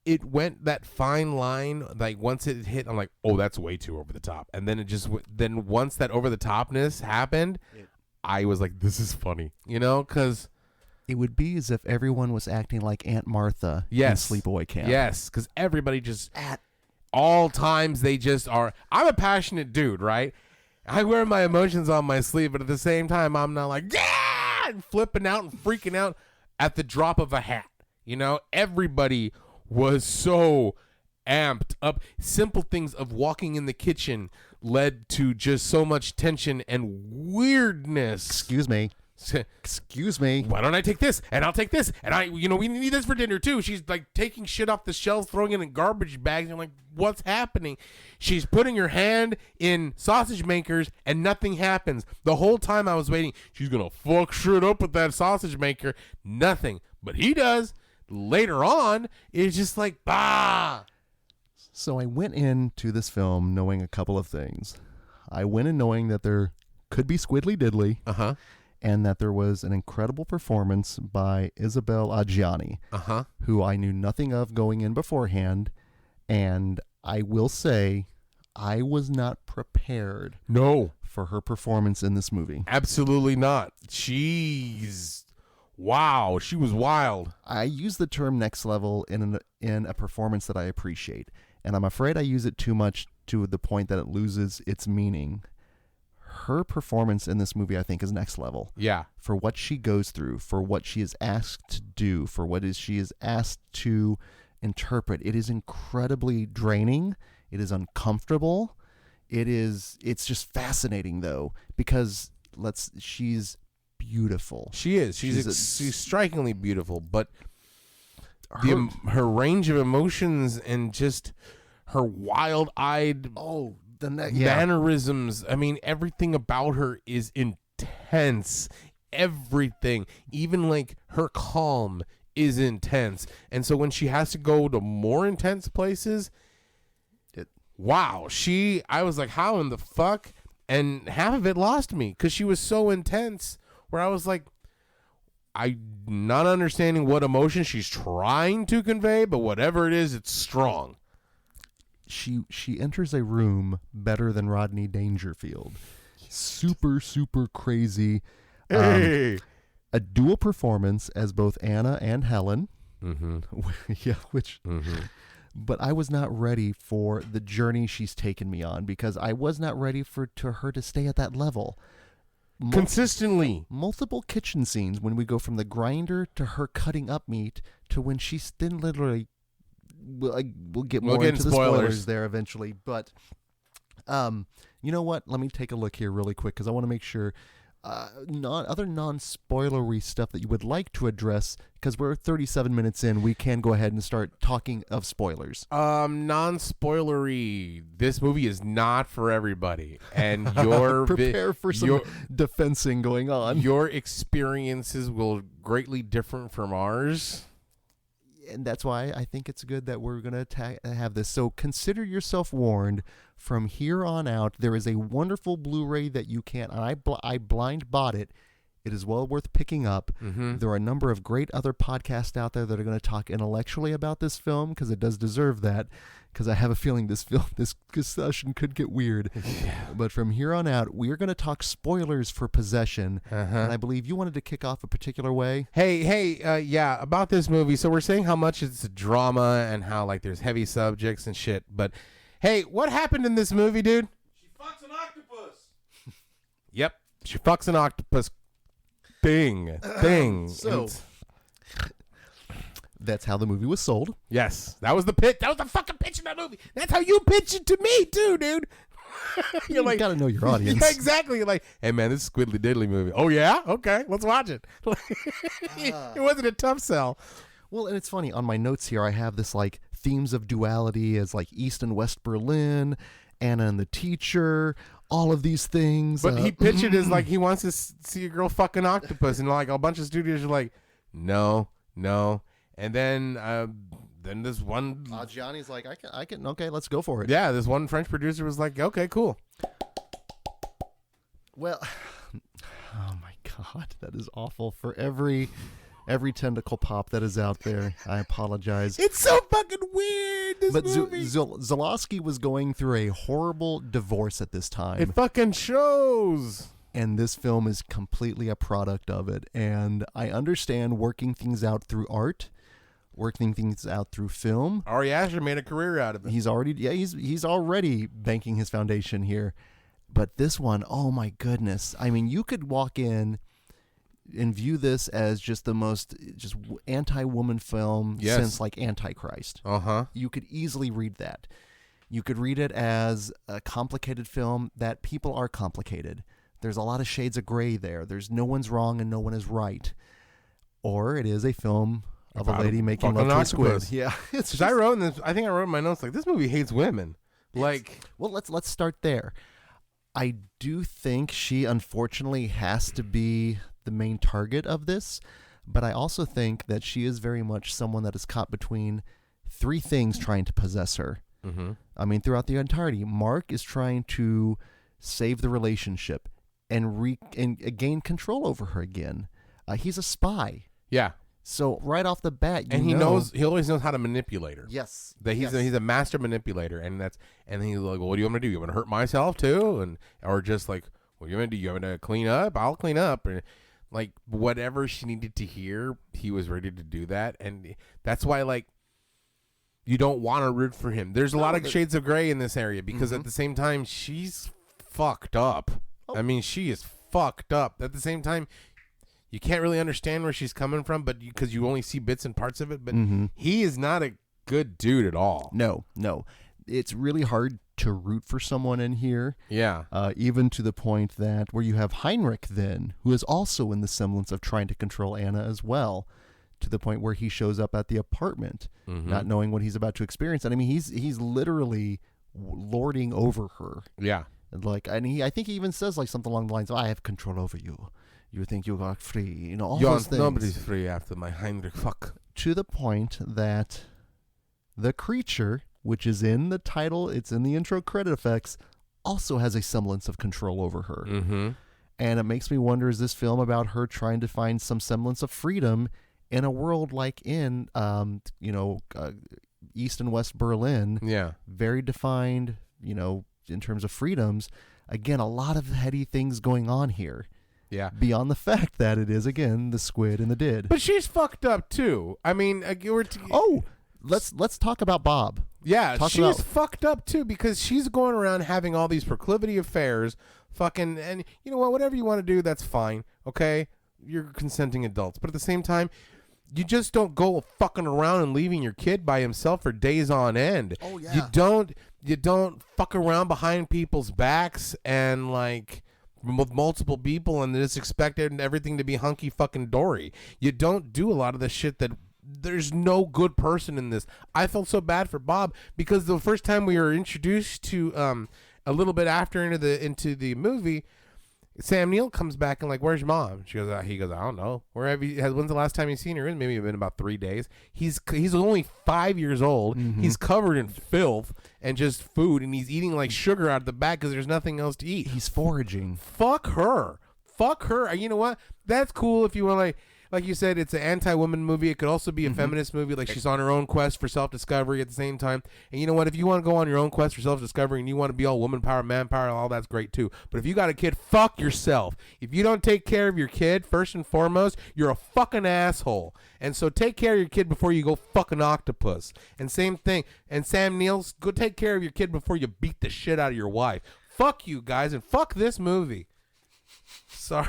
it went that fine line. Like once it hit, I'm like, oh, that's way too over the top. And then then once that over the topness happened, I was like, this is funny, because
It would be as if everyone was acting like Aunt Martha
Yes.
in Sleepaway Camp.
Yes, because everybody just at all times they just are. I'm a passionate dude, right? I wear my emotions on my sleeve, but at the same time, I'm not like yeah, and flipping out and freaking out at the drop of a hat. You know, everybody was so amped up. Simple things of walking in the kitchen led to just so much tension and weirdness.
Excuse me. Excuse me.
Why don't I take this? And I'll take this. And we need this for dinner too. She's like taking shit off the shelves, throwing it in garbage bags. I'm like, what's happening? She's putting her hand in sausage makers and nothing happens. The whole time I was waiting, she's going to fuck shit up with that sausage maker. Nothing. But he does. Later on, it's just like, bah.
So I went into this film knowing a couple of things. I went in knowing that there could be Squiddly Diddly.
Uh-huh.
And that there was an incredible performance by Isabelle Adjani, who I knew nothing of going in beforehand. And I will say, I was not prepared for her performance in this movie.
Absolutely not. Wow, she was wild.
I use the term next level in a performance that I appreciate. And I'm afraid I use it too much to the point that it loses its meaning. Her performance in this movie, I think, is next level.
Yeah.
For what she goes through, for what she is asked to do, for what she is asked to interpret. It is incredibly draining. It is uncomfortable. It's just fascinating, though, because she's beautiful.
She is. She's strikingly beautiful, but her range of emotions and just her wild-eyed mannerisms. I mean, everything about her is intense. Everything, even like her calm, is intense. And so when she has to go to more intense places, I was like, how in the fuck? And half of it lost me because she was so intense where I was like, I'm not understanding what emotion she's trying to convey, but whatever it is, it's strong.
She enters a room better than Rodney Dangerfield. Super, super crazy.
Hey.
A dual performance as both Anna and Helen.
Mm-hmm.
Yeah, but I was not ready for the journey she's taken me on because I was not ready for her to stay at that level.
Consistently.
Multiple kitchen scenes when we go from the grinder to her cutting up meat to when she's then literally... We'll get more into the spoilers there eventually, but you know what? Let me take a look here really quick because I want to make sure other non-spoilery stuff that you would like to address because we're 37 minutes in. We can go ahead and start talking of spoilers.
Non-spoilery. This movie is not for everybody, and your
prepare for some defensing going on.
Your experiences will greatly differ from ours.
And that's why I think it's good that we're going to have this. So consider yourself warned. From here on out, there is a wonderful Blu-ray that you can, and I blind bought it. It is well worth picking up.
Mm-hmm.
There are a number of great other podcasts out there that are going to talk intellectually about this film because it does deserve that. Because I have a feeling this discussion could get weird.
Yeah.
But from here on out, we are going to talk spoilers for Possession.
Uh-huh.
And I believe you wanted to kick off a particular way.
Yeah, about this movie. So we're saying how much it's a drama and how like there's heavy subjects and shit. But hey, what happened in this movie, dude?
She fucks an octopus.
Yep, she fucks an octopus. Thing.
So that's how the movie was sold.
Yes, that was the pitch. That was the fucking pitch of that movie. That's how you pitch it to me too, dude.
You're like, gotta know your audience.
Yeah, exactly. You're like, hey man, this is Squiddly Diddly movie. Oh yeah, okay, let's watch it. It wasn't a tough sell.
Well, and it's funny on my notes here. I have this like themes of duality as like East and West Berlin, Anna and the Teacher, all of these things.
But he pitched it as like he wants to see a girl fucking octopus, and like a bunch of studios are like, no. And then this one,
Johnny's like, I can, okay, let's go for it.
Yeah, this one French producer was like, okay, cool.
Well, oh my God, that is awful for every tentacle pop that is out there. I apologize.
It's so fucking weird, this movie.
Zalowski was going through a horrible divorce at this time.
It fucking shows.
And this film is completely a product of it. And I understand working things out through art, working things out through film.
Ari Aster made a career out of it.
He's already banking his foundation here. But this one, oh my goodness. I mean, you could walk in and view this as just the most just anti-woman film since like Antichrist.
Uh-huh.
You could easily read that. You could read it as a complicated film that people are complicated. There's a lot of shades of gray there. There's no one's wrong and no one is right. Or it is a film of a lady making love to a squid. Yeah.
It's I wrote in this, I think I wrote in my notes, like, this movie hates women. Like,
well, let's start there. I do think she unfortunately has to be the main target of this, but I also think that she is very much someone that is caught between three things trying to possess her.
mm-hmm.
I mean, throughout the entirety, Mark is trying to save the relationship and gain control over her again. He's a spy.
Yeah.
So right off the bat,
he always knows how to manipulate her.
Yes.
That he's a master manipulator, and he's like, well, what do you want me to do? You want to hurt myself too? Or just like, what do you want to do? You want me to clean up? I'll clean up. And like whatever she needed to hear, he was ready to do that. And that's why, like, you don't want to root for him. There's a lot of shades of gray in this area because at the same time, she's fucked up. I mean, she is fucked up. At the same time, you can't really understand where she's coming from, but because you only see bits and parts of it. But he is not a good dude at all.
No. It's really hard to root for someone in here.
Yeah.
Even to the point that where you have Heinrich then, who is also in the semblance of trying to control Anna as well, to the point where he shows up at the apartment, not knowing what he's about to experience. And I mean, he's literally lording over her.
Yeah.
I think he even says like something along the lines of, I have control over you. You think you are free. All those things.
Nobody's free after my Heinrich fuck.
To the point that the creature, which is in the title, it's in the intro credit effects, also has a semblance of control over her.
Mm-hmm.
And it makes me wonder, is this film about her trying to find some semblance of freedom in a world like in, East and West Berlin?
Yeah.
Very defined, in terms of freedoms. Again, a lot of heady things going on here.
Yeah.
Beyond the fact that it is, again, the squid and the did.
But she's fucked up too. I mean,
let's talk about Bob.
Yeah, she's fucked up too because she's going around having all these proclivity affairs, fucking, and you know what? Whatever you want to do, that's fine. Okay, you're consenting adults, but at the same time, you just don't go fucking around and leaving your kid by himself for days on end.
Oh yeah.
You don't fuck around behind people's backs and like with multiple people and just expect everything to be hunky fucking dory. You don't do a lot of the shit that. There's no good person in this. I felt so bad for Bob because the first time we were introduced to a little bit after into the movie, Sam Neill comes back and like, where's your mom? He goes, I don't know. When's the last time you seen her? Maybe it's been about 3 days. He's only 5 years old. Mm-hmm. He's covered in filth and just food, and he's eating like sugar out of the bag because there's nothing else to eat.
He's foraging.
Fuck her. You know what? That's cool if you want to. Like you said, it's an anti-woman movie. It could also be a feminist movie. Like she's on her own quest for self-discovery at the same time. And you know what? If you want to go on your own quest for self-discovery and you want to be all woman power, man power, all that's great too. But if you got a kid, fuck yourself. If you don't take care of your kid, first and foremost, you're a fucking asshole. And so take care of your kid before you go fuck an octopus. And same thing. And Sam Neill's, go take care of your kid before you beat the shit out of your wife. Fuck you guys and fuck this movie. Sorry.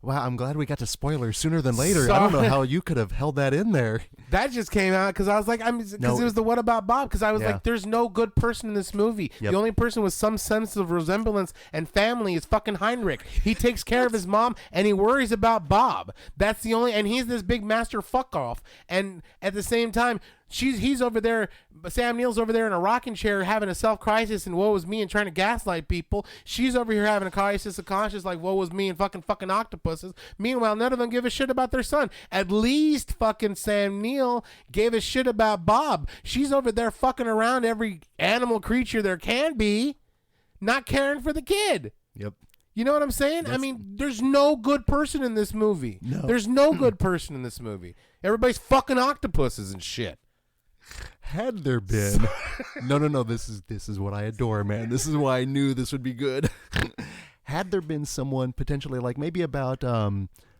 Wow, I'm glad we got to spoilers sooner than later. I don't know how you could have held that in there.
That just came out because I was like, because it was the What About Bob? Because I was like, there's no good person in this movie. Yep. The only person with some sense of resemblance and family is fucking Heinrich. He takes care of his mom and he worries about Bob. That's the only, and he's this big master fuck off. And at the same time, he's over there, Sam Neill's over there in a rocking chair having a self-crisis and woe is me and trying to gaslight people. She's over here having a crisis of conscience like woe is me and fucking octopuses. Meanwhile, none of them give a shit about their son. At least fucking Sam Neill gave a shit about Bob. She's over there fucking around every animal creature there can be, not caring for the kid.
Yep.
You know what I'm saying? I mean, there's no good person in this movie.
No.
There's no good person in this movie. Everybody's fucking octopuses and shit.
Had there been no, this is what I adore, man. This is why I knew this would be good. had there been someone potentially like maybe about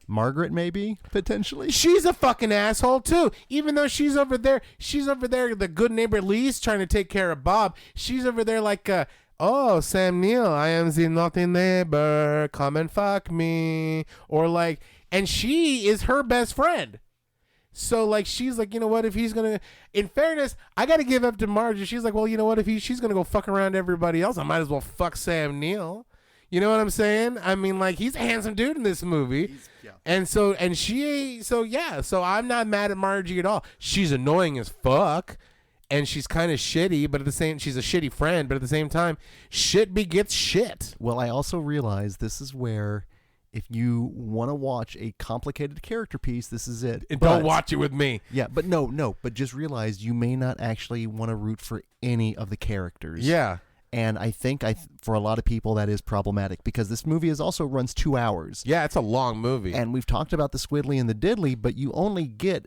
Margaret, maybe potentially.
She's a fucking asshole too. Even though she's over there, the good neighbor Lee's trying to take care of Bob. She's over there like, oh, Sam Neill, I am the naughty neighbor. Come and fuck me. Or like, and she is her best friend. So like, she's like, you know what? If he's gonna, in fairness, I gotta give up to Marge. She's like, well, you know what? If she's gonna go fuck around everybody else, I might as well fuck Sam Neill. You know what I'm saying? I mean, like, he's a handsome dude in this movie. And so I'm not mad at Margie at all. She's annoying as fuck, and she's kind of shitty, but she's a shitty friend, but at the same time, shit begets shit.
Well, I also realize this is where, if you want to watch a complicated character piece, this is it.
Don't watch it with me.
Yeah, but but just realize you may not actually want to root for any of the characters.
Yeah.
And I think for a lot of people that is problematic because this movie also runs 2 hours.
Yeah, it's a long movie.
And we've talked about the Squidly and the Diddly, but you only get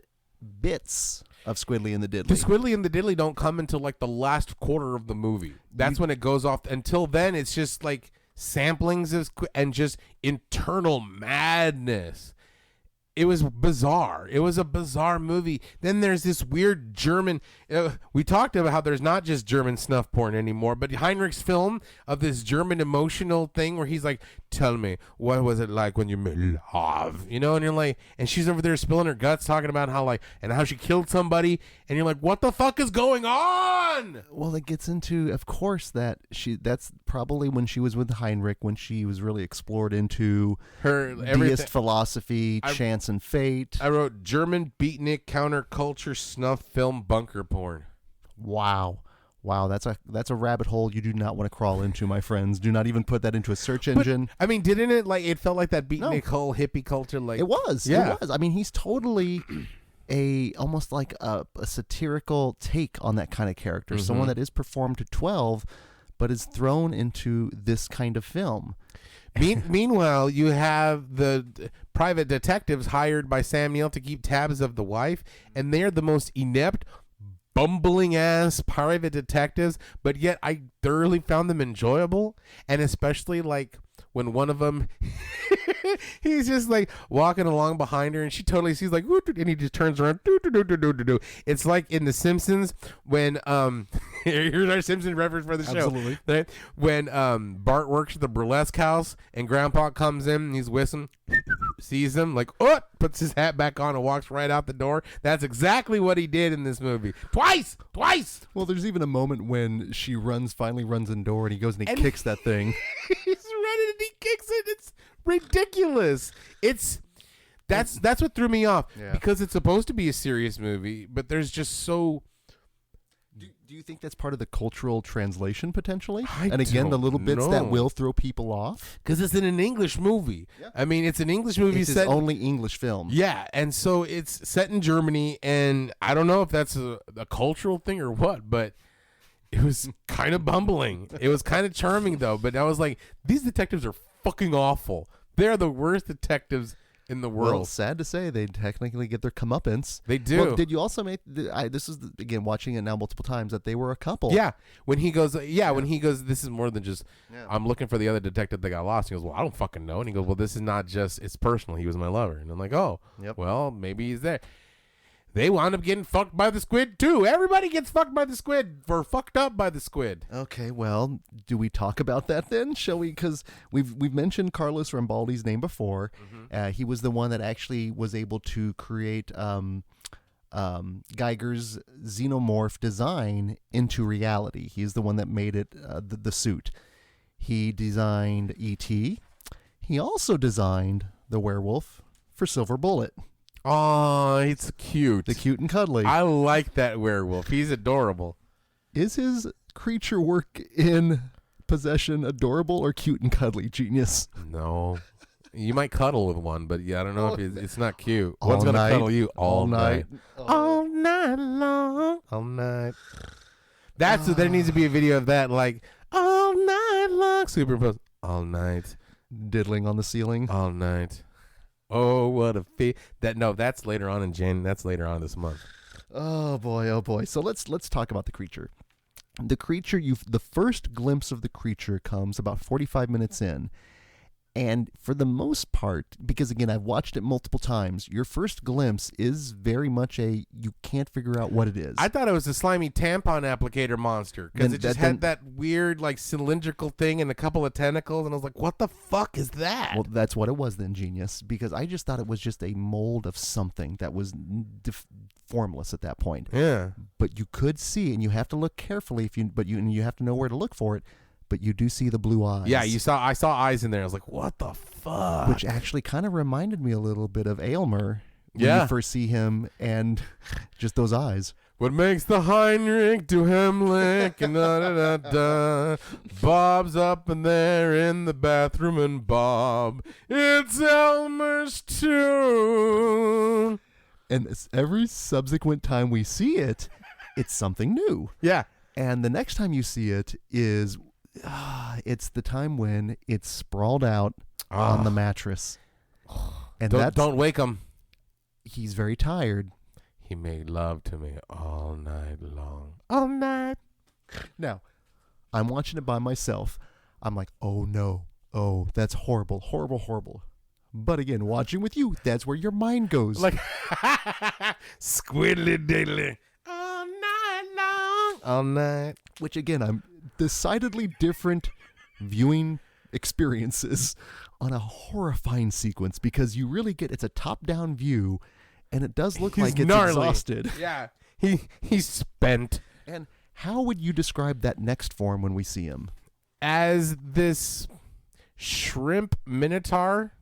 bits of Squidly and the Diddly.
The Squidly and the Diddly don't come until like the last quarter of the movie. That's when it goes off. Until then, it's just like samplings and just internal madness. It was bizarre. It was a bizarre movie. Then there's this weird German. We talked about how there's not just German snuff porn anymore, but Heinrich's film of this German emotional thing where he's like, "Tell me, what was it like when you made love?" You know, and you're like, and she's over there spilling her guts, talking about how she killed somebody, and you're like, what the fuck is going on?
Well, it gets into, of course, that's probably when she was with Heinrich, when she was really explored into
Her
deist philosophy, chance and fate.
I wrote German beatnik counterculture snuff film bunker porn.
Wow, that's a rabbit hole you do not want to crawl into, my friends. Do not even put that into a search engine.
I mean, didn't it it felt like that beatnik whole hippie culture? Like
it was.
Yeah.
It was. I mean, he's totally almost like a satirical take on that kind of character.
Mm-hmm.
Someone that is performed to 12, but is thrown into this kind of film.
Meanwhile, you have the private detectives hired by Sam Neill to keep tabs of the wife, and they're the most inept, bumbling ass private detectives, but yet I thoroughly found them enjoyable, and especially like when one of them he's just like walking along behind her and she totally sees like and he just turns around. It's like in The Simpsons when here's our Simpsons reference for the show.
Absolutely.
Right? When Bart works at the burlesque house and Grandpa comes in and he's whistling, sees him like puts his hat back on and walks right out the door. That's exactly what he did in this movie. Twice.
Well, there's even a moment when she finally runs in the door and he goes and he kicks that thing.
He's running and he kicks it. It's ridiculous. That's what threw me off because it's supposed to be a serious movie, but there's just so.
Do you think that's part of the cultural translation potentially?
I
And again, the
don't
little bits that
know.
will throw people off.
Because it's in an English movie.
Yeah.
I mean, it's an English movie
It's his
set.
only English film.
Yeah, and so it's set in Germany, and I don't know if that's a cultural thing or what, but it was kind of bumbling. It was kind of charming though, but I was like, these detectives are fucking awful. They're the worst detectives in the world.
Well, sad to say, they technically get their comeuppance.
They do.
Well, did you also make? This is again watching it now multiple times that they were a couple.
Yeah, when he goes, this is more than just.
Yeah.
I'm looking for the other detective that got lost. He goes, well, I don't fucking know. And he goes, well, this is not just. It's personal. He was my lover, and I'm like, oh,
Yep.
well, maybe he's there. They wound up getting fucked by the squid too. Everybody gets fucked by the squid or fucked up by the squid.
Okay, well, do we talk about that then? Shall we? Because we've mentioned Carlos Rambaldi's name before.
Mm-hmm.
He was the one that actually was able to create Geiger's xenomorph design into reality. He's the one that made it the suit. He designed E.T. He also designed the werewolf for Silver Bullet,
Oh, it's cute.
the cute and cuddly.
I like that werewolf. He's adorable.
Is his creature work in Possession adorable or cute and cuddly, Genius?
No. You might cuddle with one, but yeah, I don't know if it's not cute.
All
One's going to
night.
cuddle you all night.
Oh.
All night long. All night. There needs to be a video of that, like, all night long. Superimposed. All night.
Diddling on the ceiling.
All night. Oh, what a that's later on in Jan. That's later on this month.
Oh boy. So let's talk about the creature. The creature, the first glimpse of the creature comes about 45 minutes in, And for the most part, because again, I've watched it multiple times, your first glimpse is very much you can't figure out what it is.
I thought it was a slimy tampon applicator monster because it just had that weird like cylindrical thing and a couple of tentacles, and I was like, "What the fuck is that?"
Well, that's what it was then, genius, because I just thought it was just a mold of something that was formless at that point.
Yeah.
But you could see, and you have to look carefully and you have to know where to look for it. But you do see the blue eyes.
Yeah, I saw eyes in there. I was like, "What the fuck?"
Which actually kind of reminded me a little bit of Aylmer when
Yeah.
you first see him, and just those eyes.
What makes the Heinrich do Heimlich and da da da da? Bob's up in there in the bathroom and Bob, it's Elmer's tune.
And every subsequent time we see it, it's something new.
Yeah.
And the next time you see it is, it's the time when it's sprawled out on the mattress. And
Don't wake him.
He's very tired.
He made love to me all night long. All night.
Now, I'm watching it by myself. I'm like, oh no. Oh, that's horrible, horrible, horrible. But again, watching with you, that's where your mind goes.
Like, squiddly diddly. All night long. All night.
Which again, I'm decidedly different viewing experiences on a horrifying sequence, because you really get, it's a top-down view, and it does look like it's
gnarly.
exhausted.
Yeah. He's spent.
And how would you describe that next form when we see him?
As this shrimp minotaur.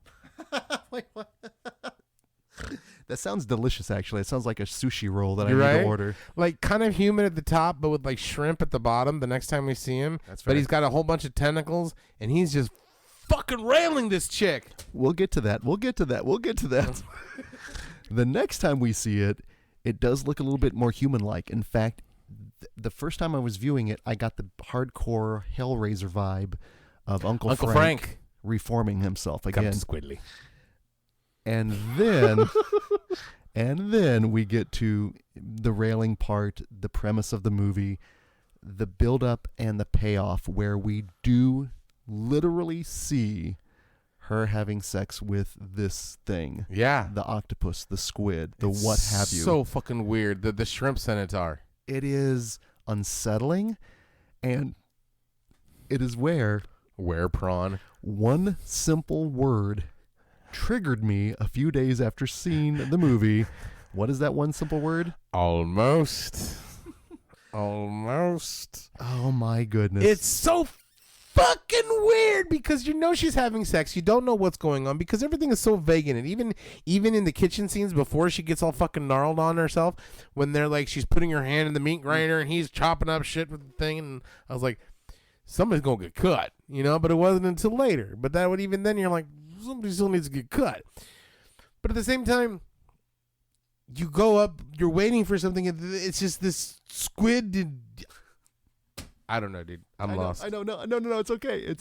That sounds delicious, actually. It sounds like a sushi roll that I
You're
need
right.
to order.
Like kind of human at the top, but with like shrimp at the bottom the next time we see him.
That's
But
fair.
he's got a whole bunch of tentacles, and he's just fucking railing this chick.
We'll get to that. The next time we see it, it does look a little bit more human-like. In fact, the first time I was viewing it, I got the hardcore Hellraiser vibe of Uncle Frank reforming himself again.
Come to Squidly.
And then we get to the railing part, the premise of the movie, the build-up and the payoff, where we do literally see her having sex with this thing.
Yeah.
The octopus, the squid, the
It's
what have you.
So fucking weird. The shrimp centaur.
It is unsettling, and it is where
Where prawn.
one simple word triggered me a few days after seeing the movie. What is that one simple word?
Almost. Almost.
Oh my goodness.
It's so fucking weird because you know she's having sex. You don't know what's going on because everything is so vague in it. Even in the kitchen scenes before she gets all fucking gnarled on herself, when they're like she's putting her hand in the meat grinder and he's chopping up shit with the thing, and I was like, somebody's gonna get cut, you know. But it wasn't until later. But that would even then you're like, somebody still needs to get cut. But at the same time, you go up, you're waiting for something, and it's just this squid. I don't know, dude. I'm lost.
I know. No. It's okay.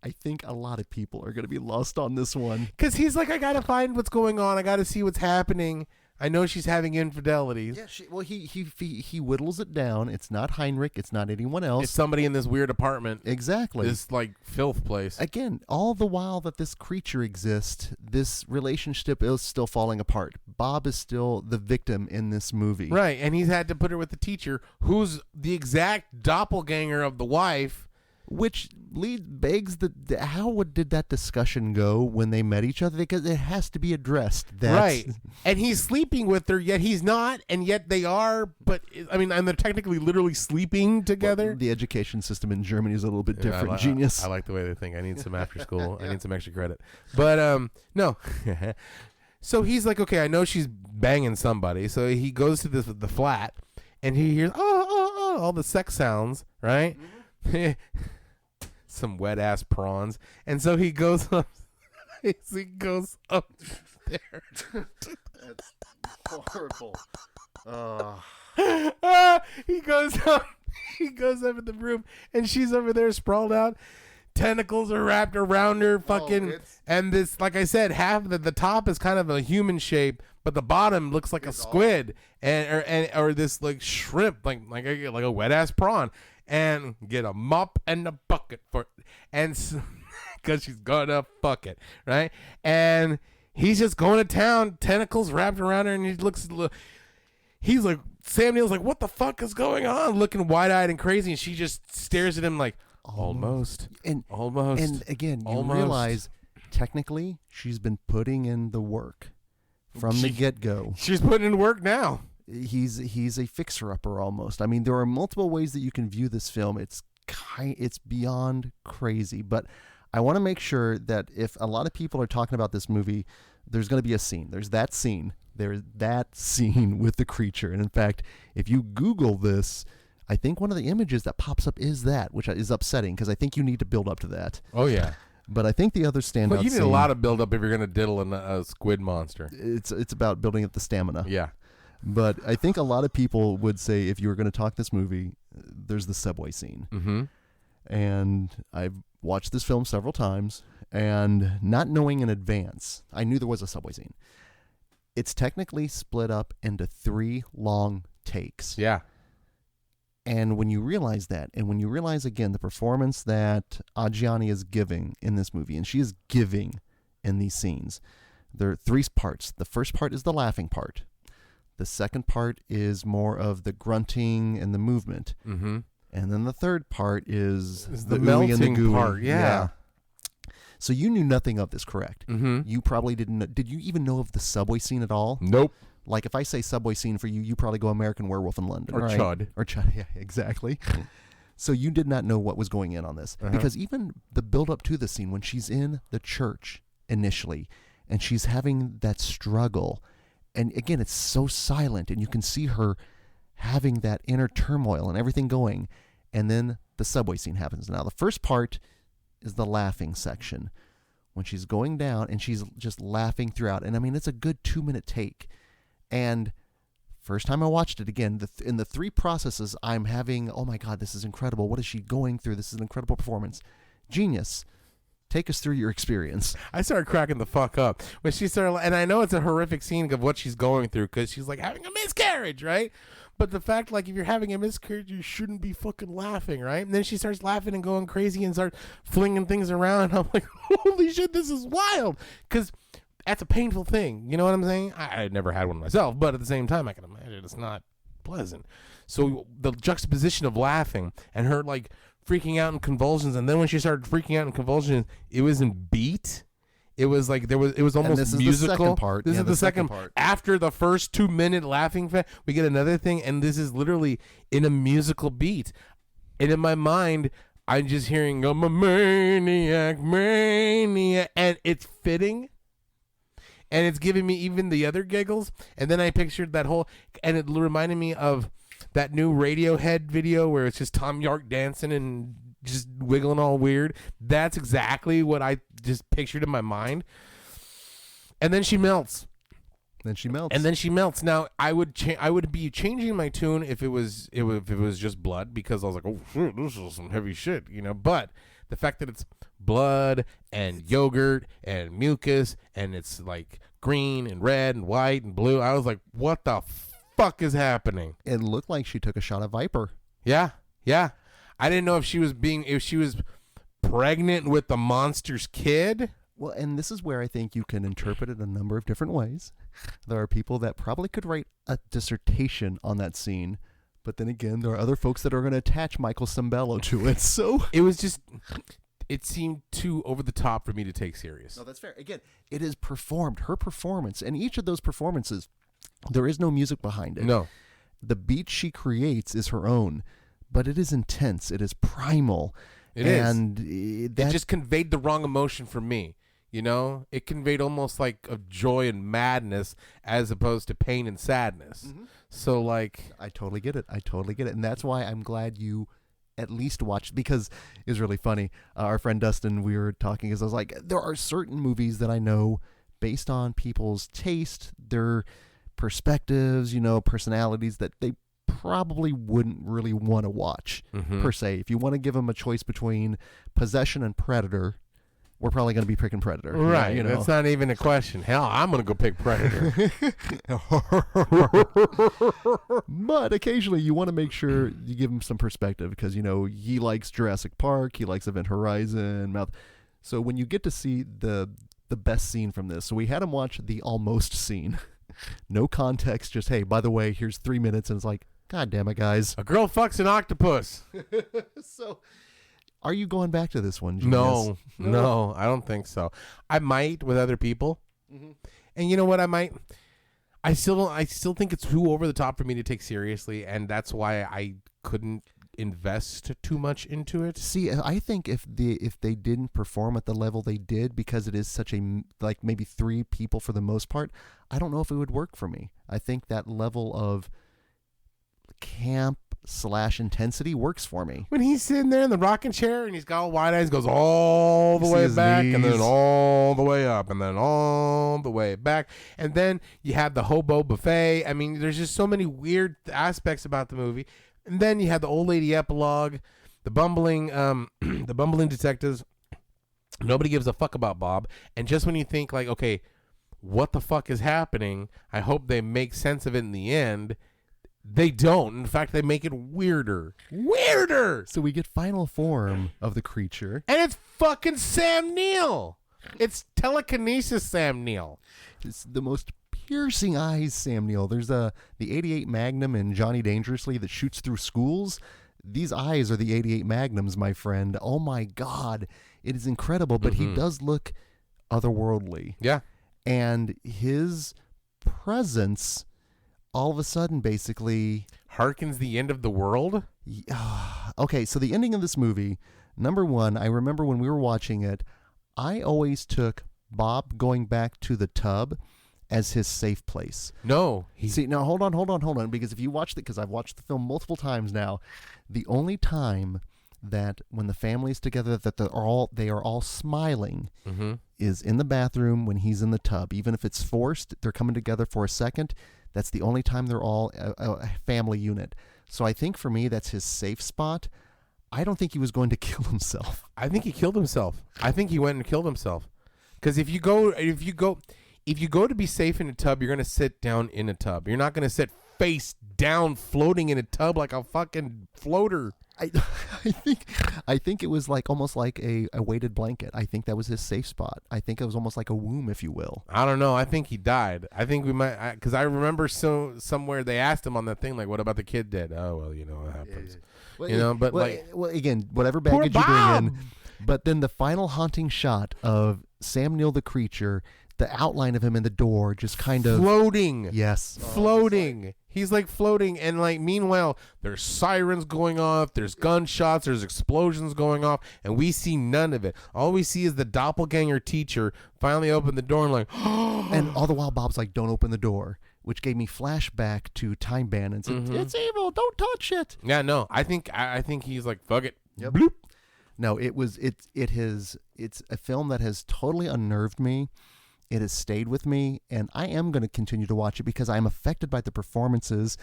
I think a lot of people are going to be lost on this one.
Because he's like, I got to find what's going on. I got to see what's happening. I know she's having infidelities.
Yeah. He whittles it down. It's not Heinrich. It's not anyone else.
It's somebody in this weird apartment.
Exactly.
This like filth place.
Again, all the while that this creature exists, this relationship is still falling apart. Bob is still the victim in this movie.
Right. And he's had to put her with the teacher who's the exact doppelganger of the wife.
Which begs did that discussion go when they met each other? Because it has to be addressed.
Right. And he's sleeping with her, yet he's not, and yet they are. But, I mean, and they're technically literally sleeping together.
The education system in Germany is a little bit different. Genius.
I like the way they think. I need some after school. I need some extra credit. But, no. So he's like, okay, I know she's banging somebody. So he goes to the flat, and he hears, all the sex sounds, right? Mm-hmm. Some wet ass prawns, and so he goes up. He goes up there.
That's horrible.
He goes up. He goes up in the room, and she's over there sprawled out. Tentacles are wrapped around her, fucking, and this, like I said, half of the top is kind of a human shape, but the bottom looks like a squid, or this like shrimp, like a wet ass prawn. And get a mop and a bucket for it. And so, because she's gonna fuck it, right? And he's just going to town, tentacles wrapped around her, and he's like, Sam Neill's like, what the fuck is going on? Looking wide-eyed and crazy, and she just stares at him like, almost.
And again, you realize technically she's been putting in the work from the get-go.
She's putting in work now.
He's a fixer-upper almost. I mean, there are multiple ways that you can view this film. It's beyond crazy, but I want to make sure that if a lot of people are talking about this movie, there's going to be a scene. There's that scene with the creature. And in fact, if you Google this, I think one of the images that pops up is that, which is upsetting because I think you need to build up to that.
Oh, yeah.
But I think the other standout
Well, you need
scene,
a lot of build up if you're going to diddle a squid monster.
It's about building up the stamina.
Yeah.
But I think a lot of people would say if you were going to talk this movie, there's the subway scene.
Mm-hmm.
And I've watched this film several times, and not knowing in advance, I knew there was a subway scene. It's technically split up into 3 long takes.
Yeah.
And when you realize that, and when you realize, again, the performance that Adjiani is giving in this movie, and she is giving in these scenes, there are 3 parts. The first part is the laughing part. The second part is more of the grunting and the movement.
Mm-hmm.
And then the third part is
the
ooey
melting
and the gooey.
part. Yeah.
So you knew nothing of this, correct?
Mm-hmm.
You probably didn't know. Did you even know of the subway scene at all?
Nope.
Like if I say subway scene for you, you probably go American Werewolf in London.
Or
right?
Chud.
Or Chud, yeah, exactly. So you did not know what was going in on this.
Uh-huh.
Because even the build up to the scene, when she's in the church initially, and she's having that struggle, and again, it's so silent, and you can see her having that inner turmoil and everything going, and then the subway scene happens. Now, the first part is the laughing section, when she's going down, and she's just laughing throughout. And I mean, it's a good 2-minute take. And first time I watched it again, in the 3 processes, I'm having, oh my God, this is incredible. What is she going through? This is an incredible performance. Genius. Take us through your experience.
I started cracking the fuck up when she started, and I know it's a horrific scene of what she's going through because she's like having a miscarriage, right? But the fact, like, if you're having a miscarriage, you shouldn't be fucking laughing, right? And then she starts laughing and going crazy and starts flinging things around. I'm like, holy shit, this is wild. Because that's a painful thing. You know what I'm saying? I never had one myself, but at the same time, I can imagine it's not pleasant. So the juxtaposition of laughing and her, like, freaking out in convulsions, and then when she started freaking out in convulsions, it was in beat. It was like it was almost
this
musical.
Is the second part.
This
yeah,
is the second part. After the first 2-minute laughing, we get another thing, and this is literally in a musical beat. And in my mind, I'm just hearing "I'm a maniac, and it's fitting. And it's giving me even the other giggles. And then I pictured that whole, and it reminded me of that new Radiohead video where it's just Tom York dancing and just wiggling all weird. That's exactly what I just pictured in my mind. And then she melts.
Then she melts.
Now I would be changing my tune if it was just blood, because I was like, oh shit, this is some heavy shit, you know. But the fact that it's blood and yogurt and mucus and it's like green and red and white and blue, I was like, what the fuck is happening?
It looked like she took a shot of Viper.
Yeah. I didn't know if she was pregnant with the monster's kid.
Well, and this is where I think you can interpret it a number of different ways. There are people that probably could write a dissertation on that scene, but then again, there are other folks that are going to attach Michael Sembello to it. So
it seemed too over the top for me to take serious.
No, that's fair. Again, it is performed. Her performance, and each of those performances, there is no music behind it.
No.
The beat she creates is her own, but it is intense. It is primal.
It just conveyed the wrong emotion for me. You know, it conveyed almost like of joy and madness as opposed to pain and sadness. Mm-hmm. So, like,
I totally get it. And that's why I'm glad you at least watched, because it was really funny. Our friend Dustin, we were talking, because I was like, there are certain movies that I know based on people's taste, their perspectives, you know, personalities, that they probably wouldn't really want to watch, per se. If you want to give them a choice between Possession and Predator, we're probably going to be picking Predator.
Right.
You know?
That's not even a question. Hell, I'm going to go pick Predator.
But occasionally you want to make sure you give him some perspective, because, you know, he likes Jurassic Park. He likes Event Horizon. So when you get to see the best scene from this, so we had him watch the almost scene. No context, just, hey, by the way, here's 3 minutes, and it's like, God damn it, guys.
A girl fucks an octopus.
So, are you going back to this one, Genius?
No, I don't think so. I might with other people, and you know what? I still think it's too over the top for me to take seriously, and that's why I couldn't invest too much into it.
See, I think if they didn't perform at the level they did, because it is such a, like, maybe 3 people for the most part, I don't know if it would work for me. I think that level of camp/intensity works for me.
When he's sitting there in the rocking chair and he's got all wide eyes, goes all the
You see
way
his
back and then
knees.
all the way up and then all the way back. And then you have the hobo buffet. I mean, there's just so many weird aspects about the movie. And then you have the old lady epilogue, the bumbling detectives. Nobody gives a fuck about Bob. And just when you think like, okay, what the fuck is happening? I hope they make sense of it in the end. They don't. In fact, they make it weirder.
So we get final form of the creature.
And it's fucking Sam Neill. It's telekinesis Sam Neill.
It's the most piercing eyes, Sam Neill. There's the 88 Magnum in Johnny Dangerously that shoots through schools. These eyes are the 88 Magnums, my friend. Oh my God. It is incredible, but he does look otherworldly.
Yeah.
And his presence all of a sudden basically
Harkens the end of the world.
okay, so the ending of this movie, number one, I remember when we were watching it, I always took Bob going back to the tub as his safe place.
No.
See, now hold on, because if you watched it, because I've watched the film multiple times now, the only time that when the family is together that they are all smiling is in the bathroom when he's in the tub. Even if it's forced, they're coming together for a second. That's the only time they're all a family unit. So I think for me, that's his safe spot. I don't think he was going to kill himself.
I think he killed himself. I think he went and killed himself. Because if you go to be safe in a tub, you're going to sit down in a tub. You're not going to sit face down floating in a tub like a fucking floater.
I think it was like almost like a weighted blanket. I think that was his safe spot. I think it was almost like a womb, if you will.
I don't know. I think he died. I think we might, because I remember somewhere they asked him on that thing, like, what about the kid dead? Oh, well, you know, it happens.
Well,
You know, but
well,
like,
well, again, whatever
Poor
baggage you bring
Bob!
in. But then the final haunting shot of Sam Neill the creature, the outline of him in the door, just kind of
floating.
yes,
Floating. He's like floating, and like meanwhile, there's sirens going off, there's gunshots, there's explosions going off, and we see none of it. All we see is the doppelganger teacher finally open the door and like,
and all the while Bob's like, "Don't open the door," which gave me flashback to Time Bandits. It's evil. Don't touch it.
yeah, no, I think he's like, fuck it.
Yep. No, it's a film that has totally unnerved me. It has stayed with me, and I am going to continue to watch it because I'm affected by the performances,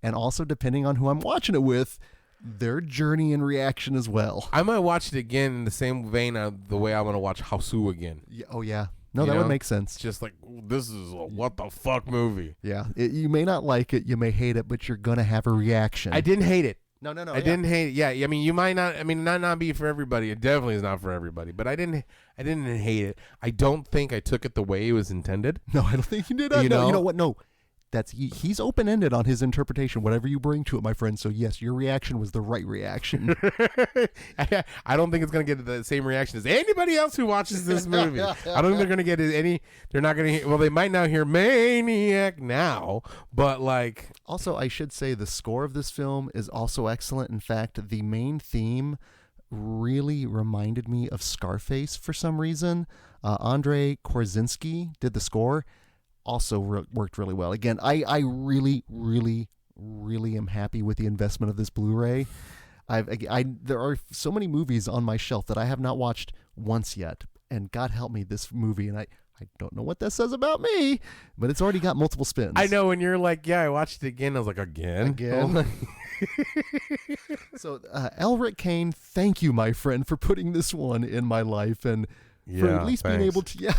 and also depending on who I'm watching it with, their journey and reaction as well.
I might watch it again in the same vein of the way I want to watch Hausu again.
Yeah, oh yeah, no,
You
that
know?
would make sense.
It's just like, this is a what the fuck movie.
Yeah, you may not like it, you may hate it, but you're going to have a reaction.
I didn't hate it.
No,
I didn't hate it. Yeah, I mean, you might not. I mean, not be for everybody. It definitely is not for everybody. But I didn't hate it. I don't think I took it the way it was intended.
No, I don't think you did.
You know?
You know what? No, he's open ended on his interpretation. Whatever you bring to it, my friend. So yes, your reaction was the right reaction.
I don't think it's gonna get the same reaction as anybody else who watches this movie. I don't think they're gonna get any. They're not gonna. Well, they might now hear Maniac now, but like.
Also, I should say the score of this film is also excellent. In fact, the main theme really reminded me of Scarface for some reason. Andrei Korzinski did the score. Also worked really well. Again, I really, really, really am happy with the investment of this Blu-ray. There are so many movies on my shelf that I have not watched once yet. And God help me, this movie, and I don't know what that says about me, but it's already got multiple spins.
I know when you're like, yeah, I watched it again. I was like, again.
So, Elric Kane, thank you, my friend, for putting this one in my life and for at least being able to. Yeah,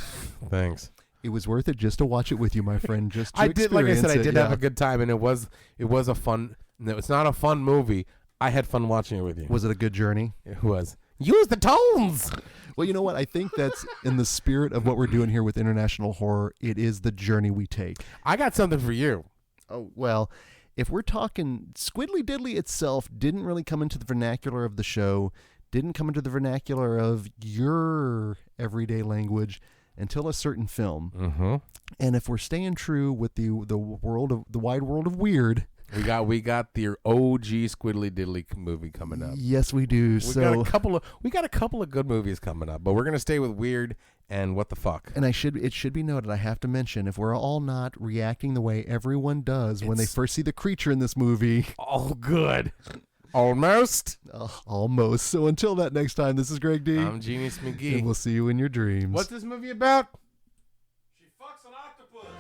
Thanks.
it was worth it just to watch it with you, my friend. Just to
I did, like I said, I
experience
did
it,
have a good time, and it was a fun. No, it's not a fun movie. I had fun watching it with you.
Was it a good journey?
It was. Use the tones.
Well, you know what? I think that's in the spirit of what we're doing here with international horror. It is the journey we take.
I got something for you.
Oh, well, if we're talking, Squiddly Diddly itself didn't really come into the vernacular of the show, didn't come into the vernacular of your everyday language until a certain film.
Mm-hmm.
And if we're staying true with the wide world of weird,
We got the OG Squiddly Diddly movie coming up.
yes, we do.
We got a couple of good movies coming up, but we're gonna stay with weird and what the fuck.
And it should be noted, I have to mention, if we're all not reacting the way everyone does when they first see the creature in this movie.
All good. Almost.
Almost. So until that next time, this is Greg D.
I'm Genius McGee.
And we'll see you in your dreams.
What's this movie about?
She fucks an octopus.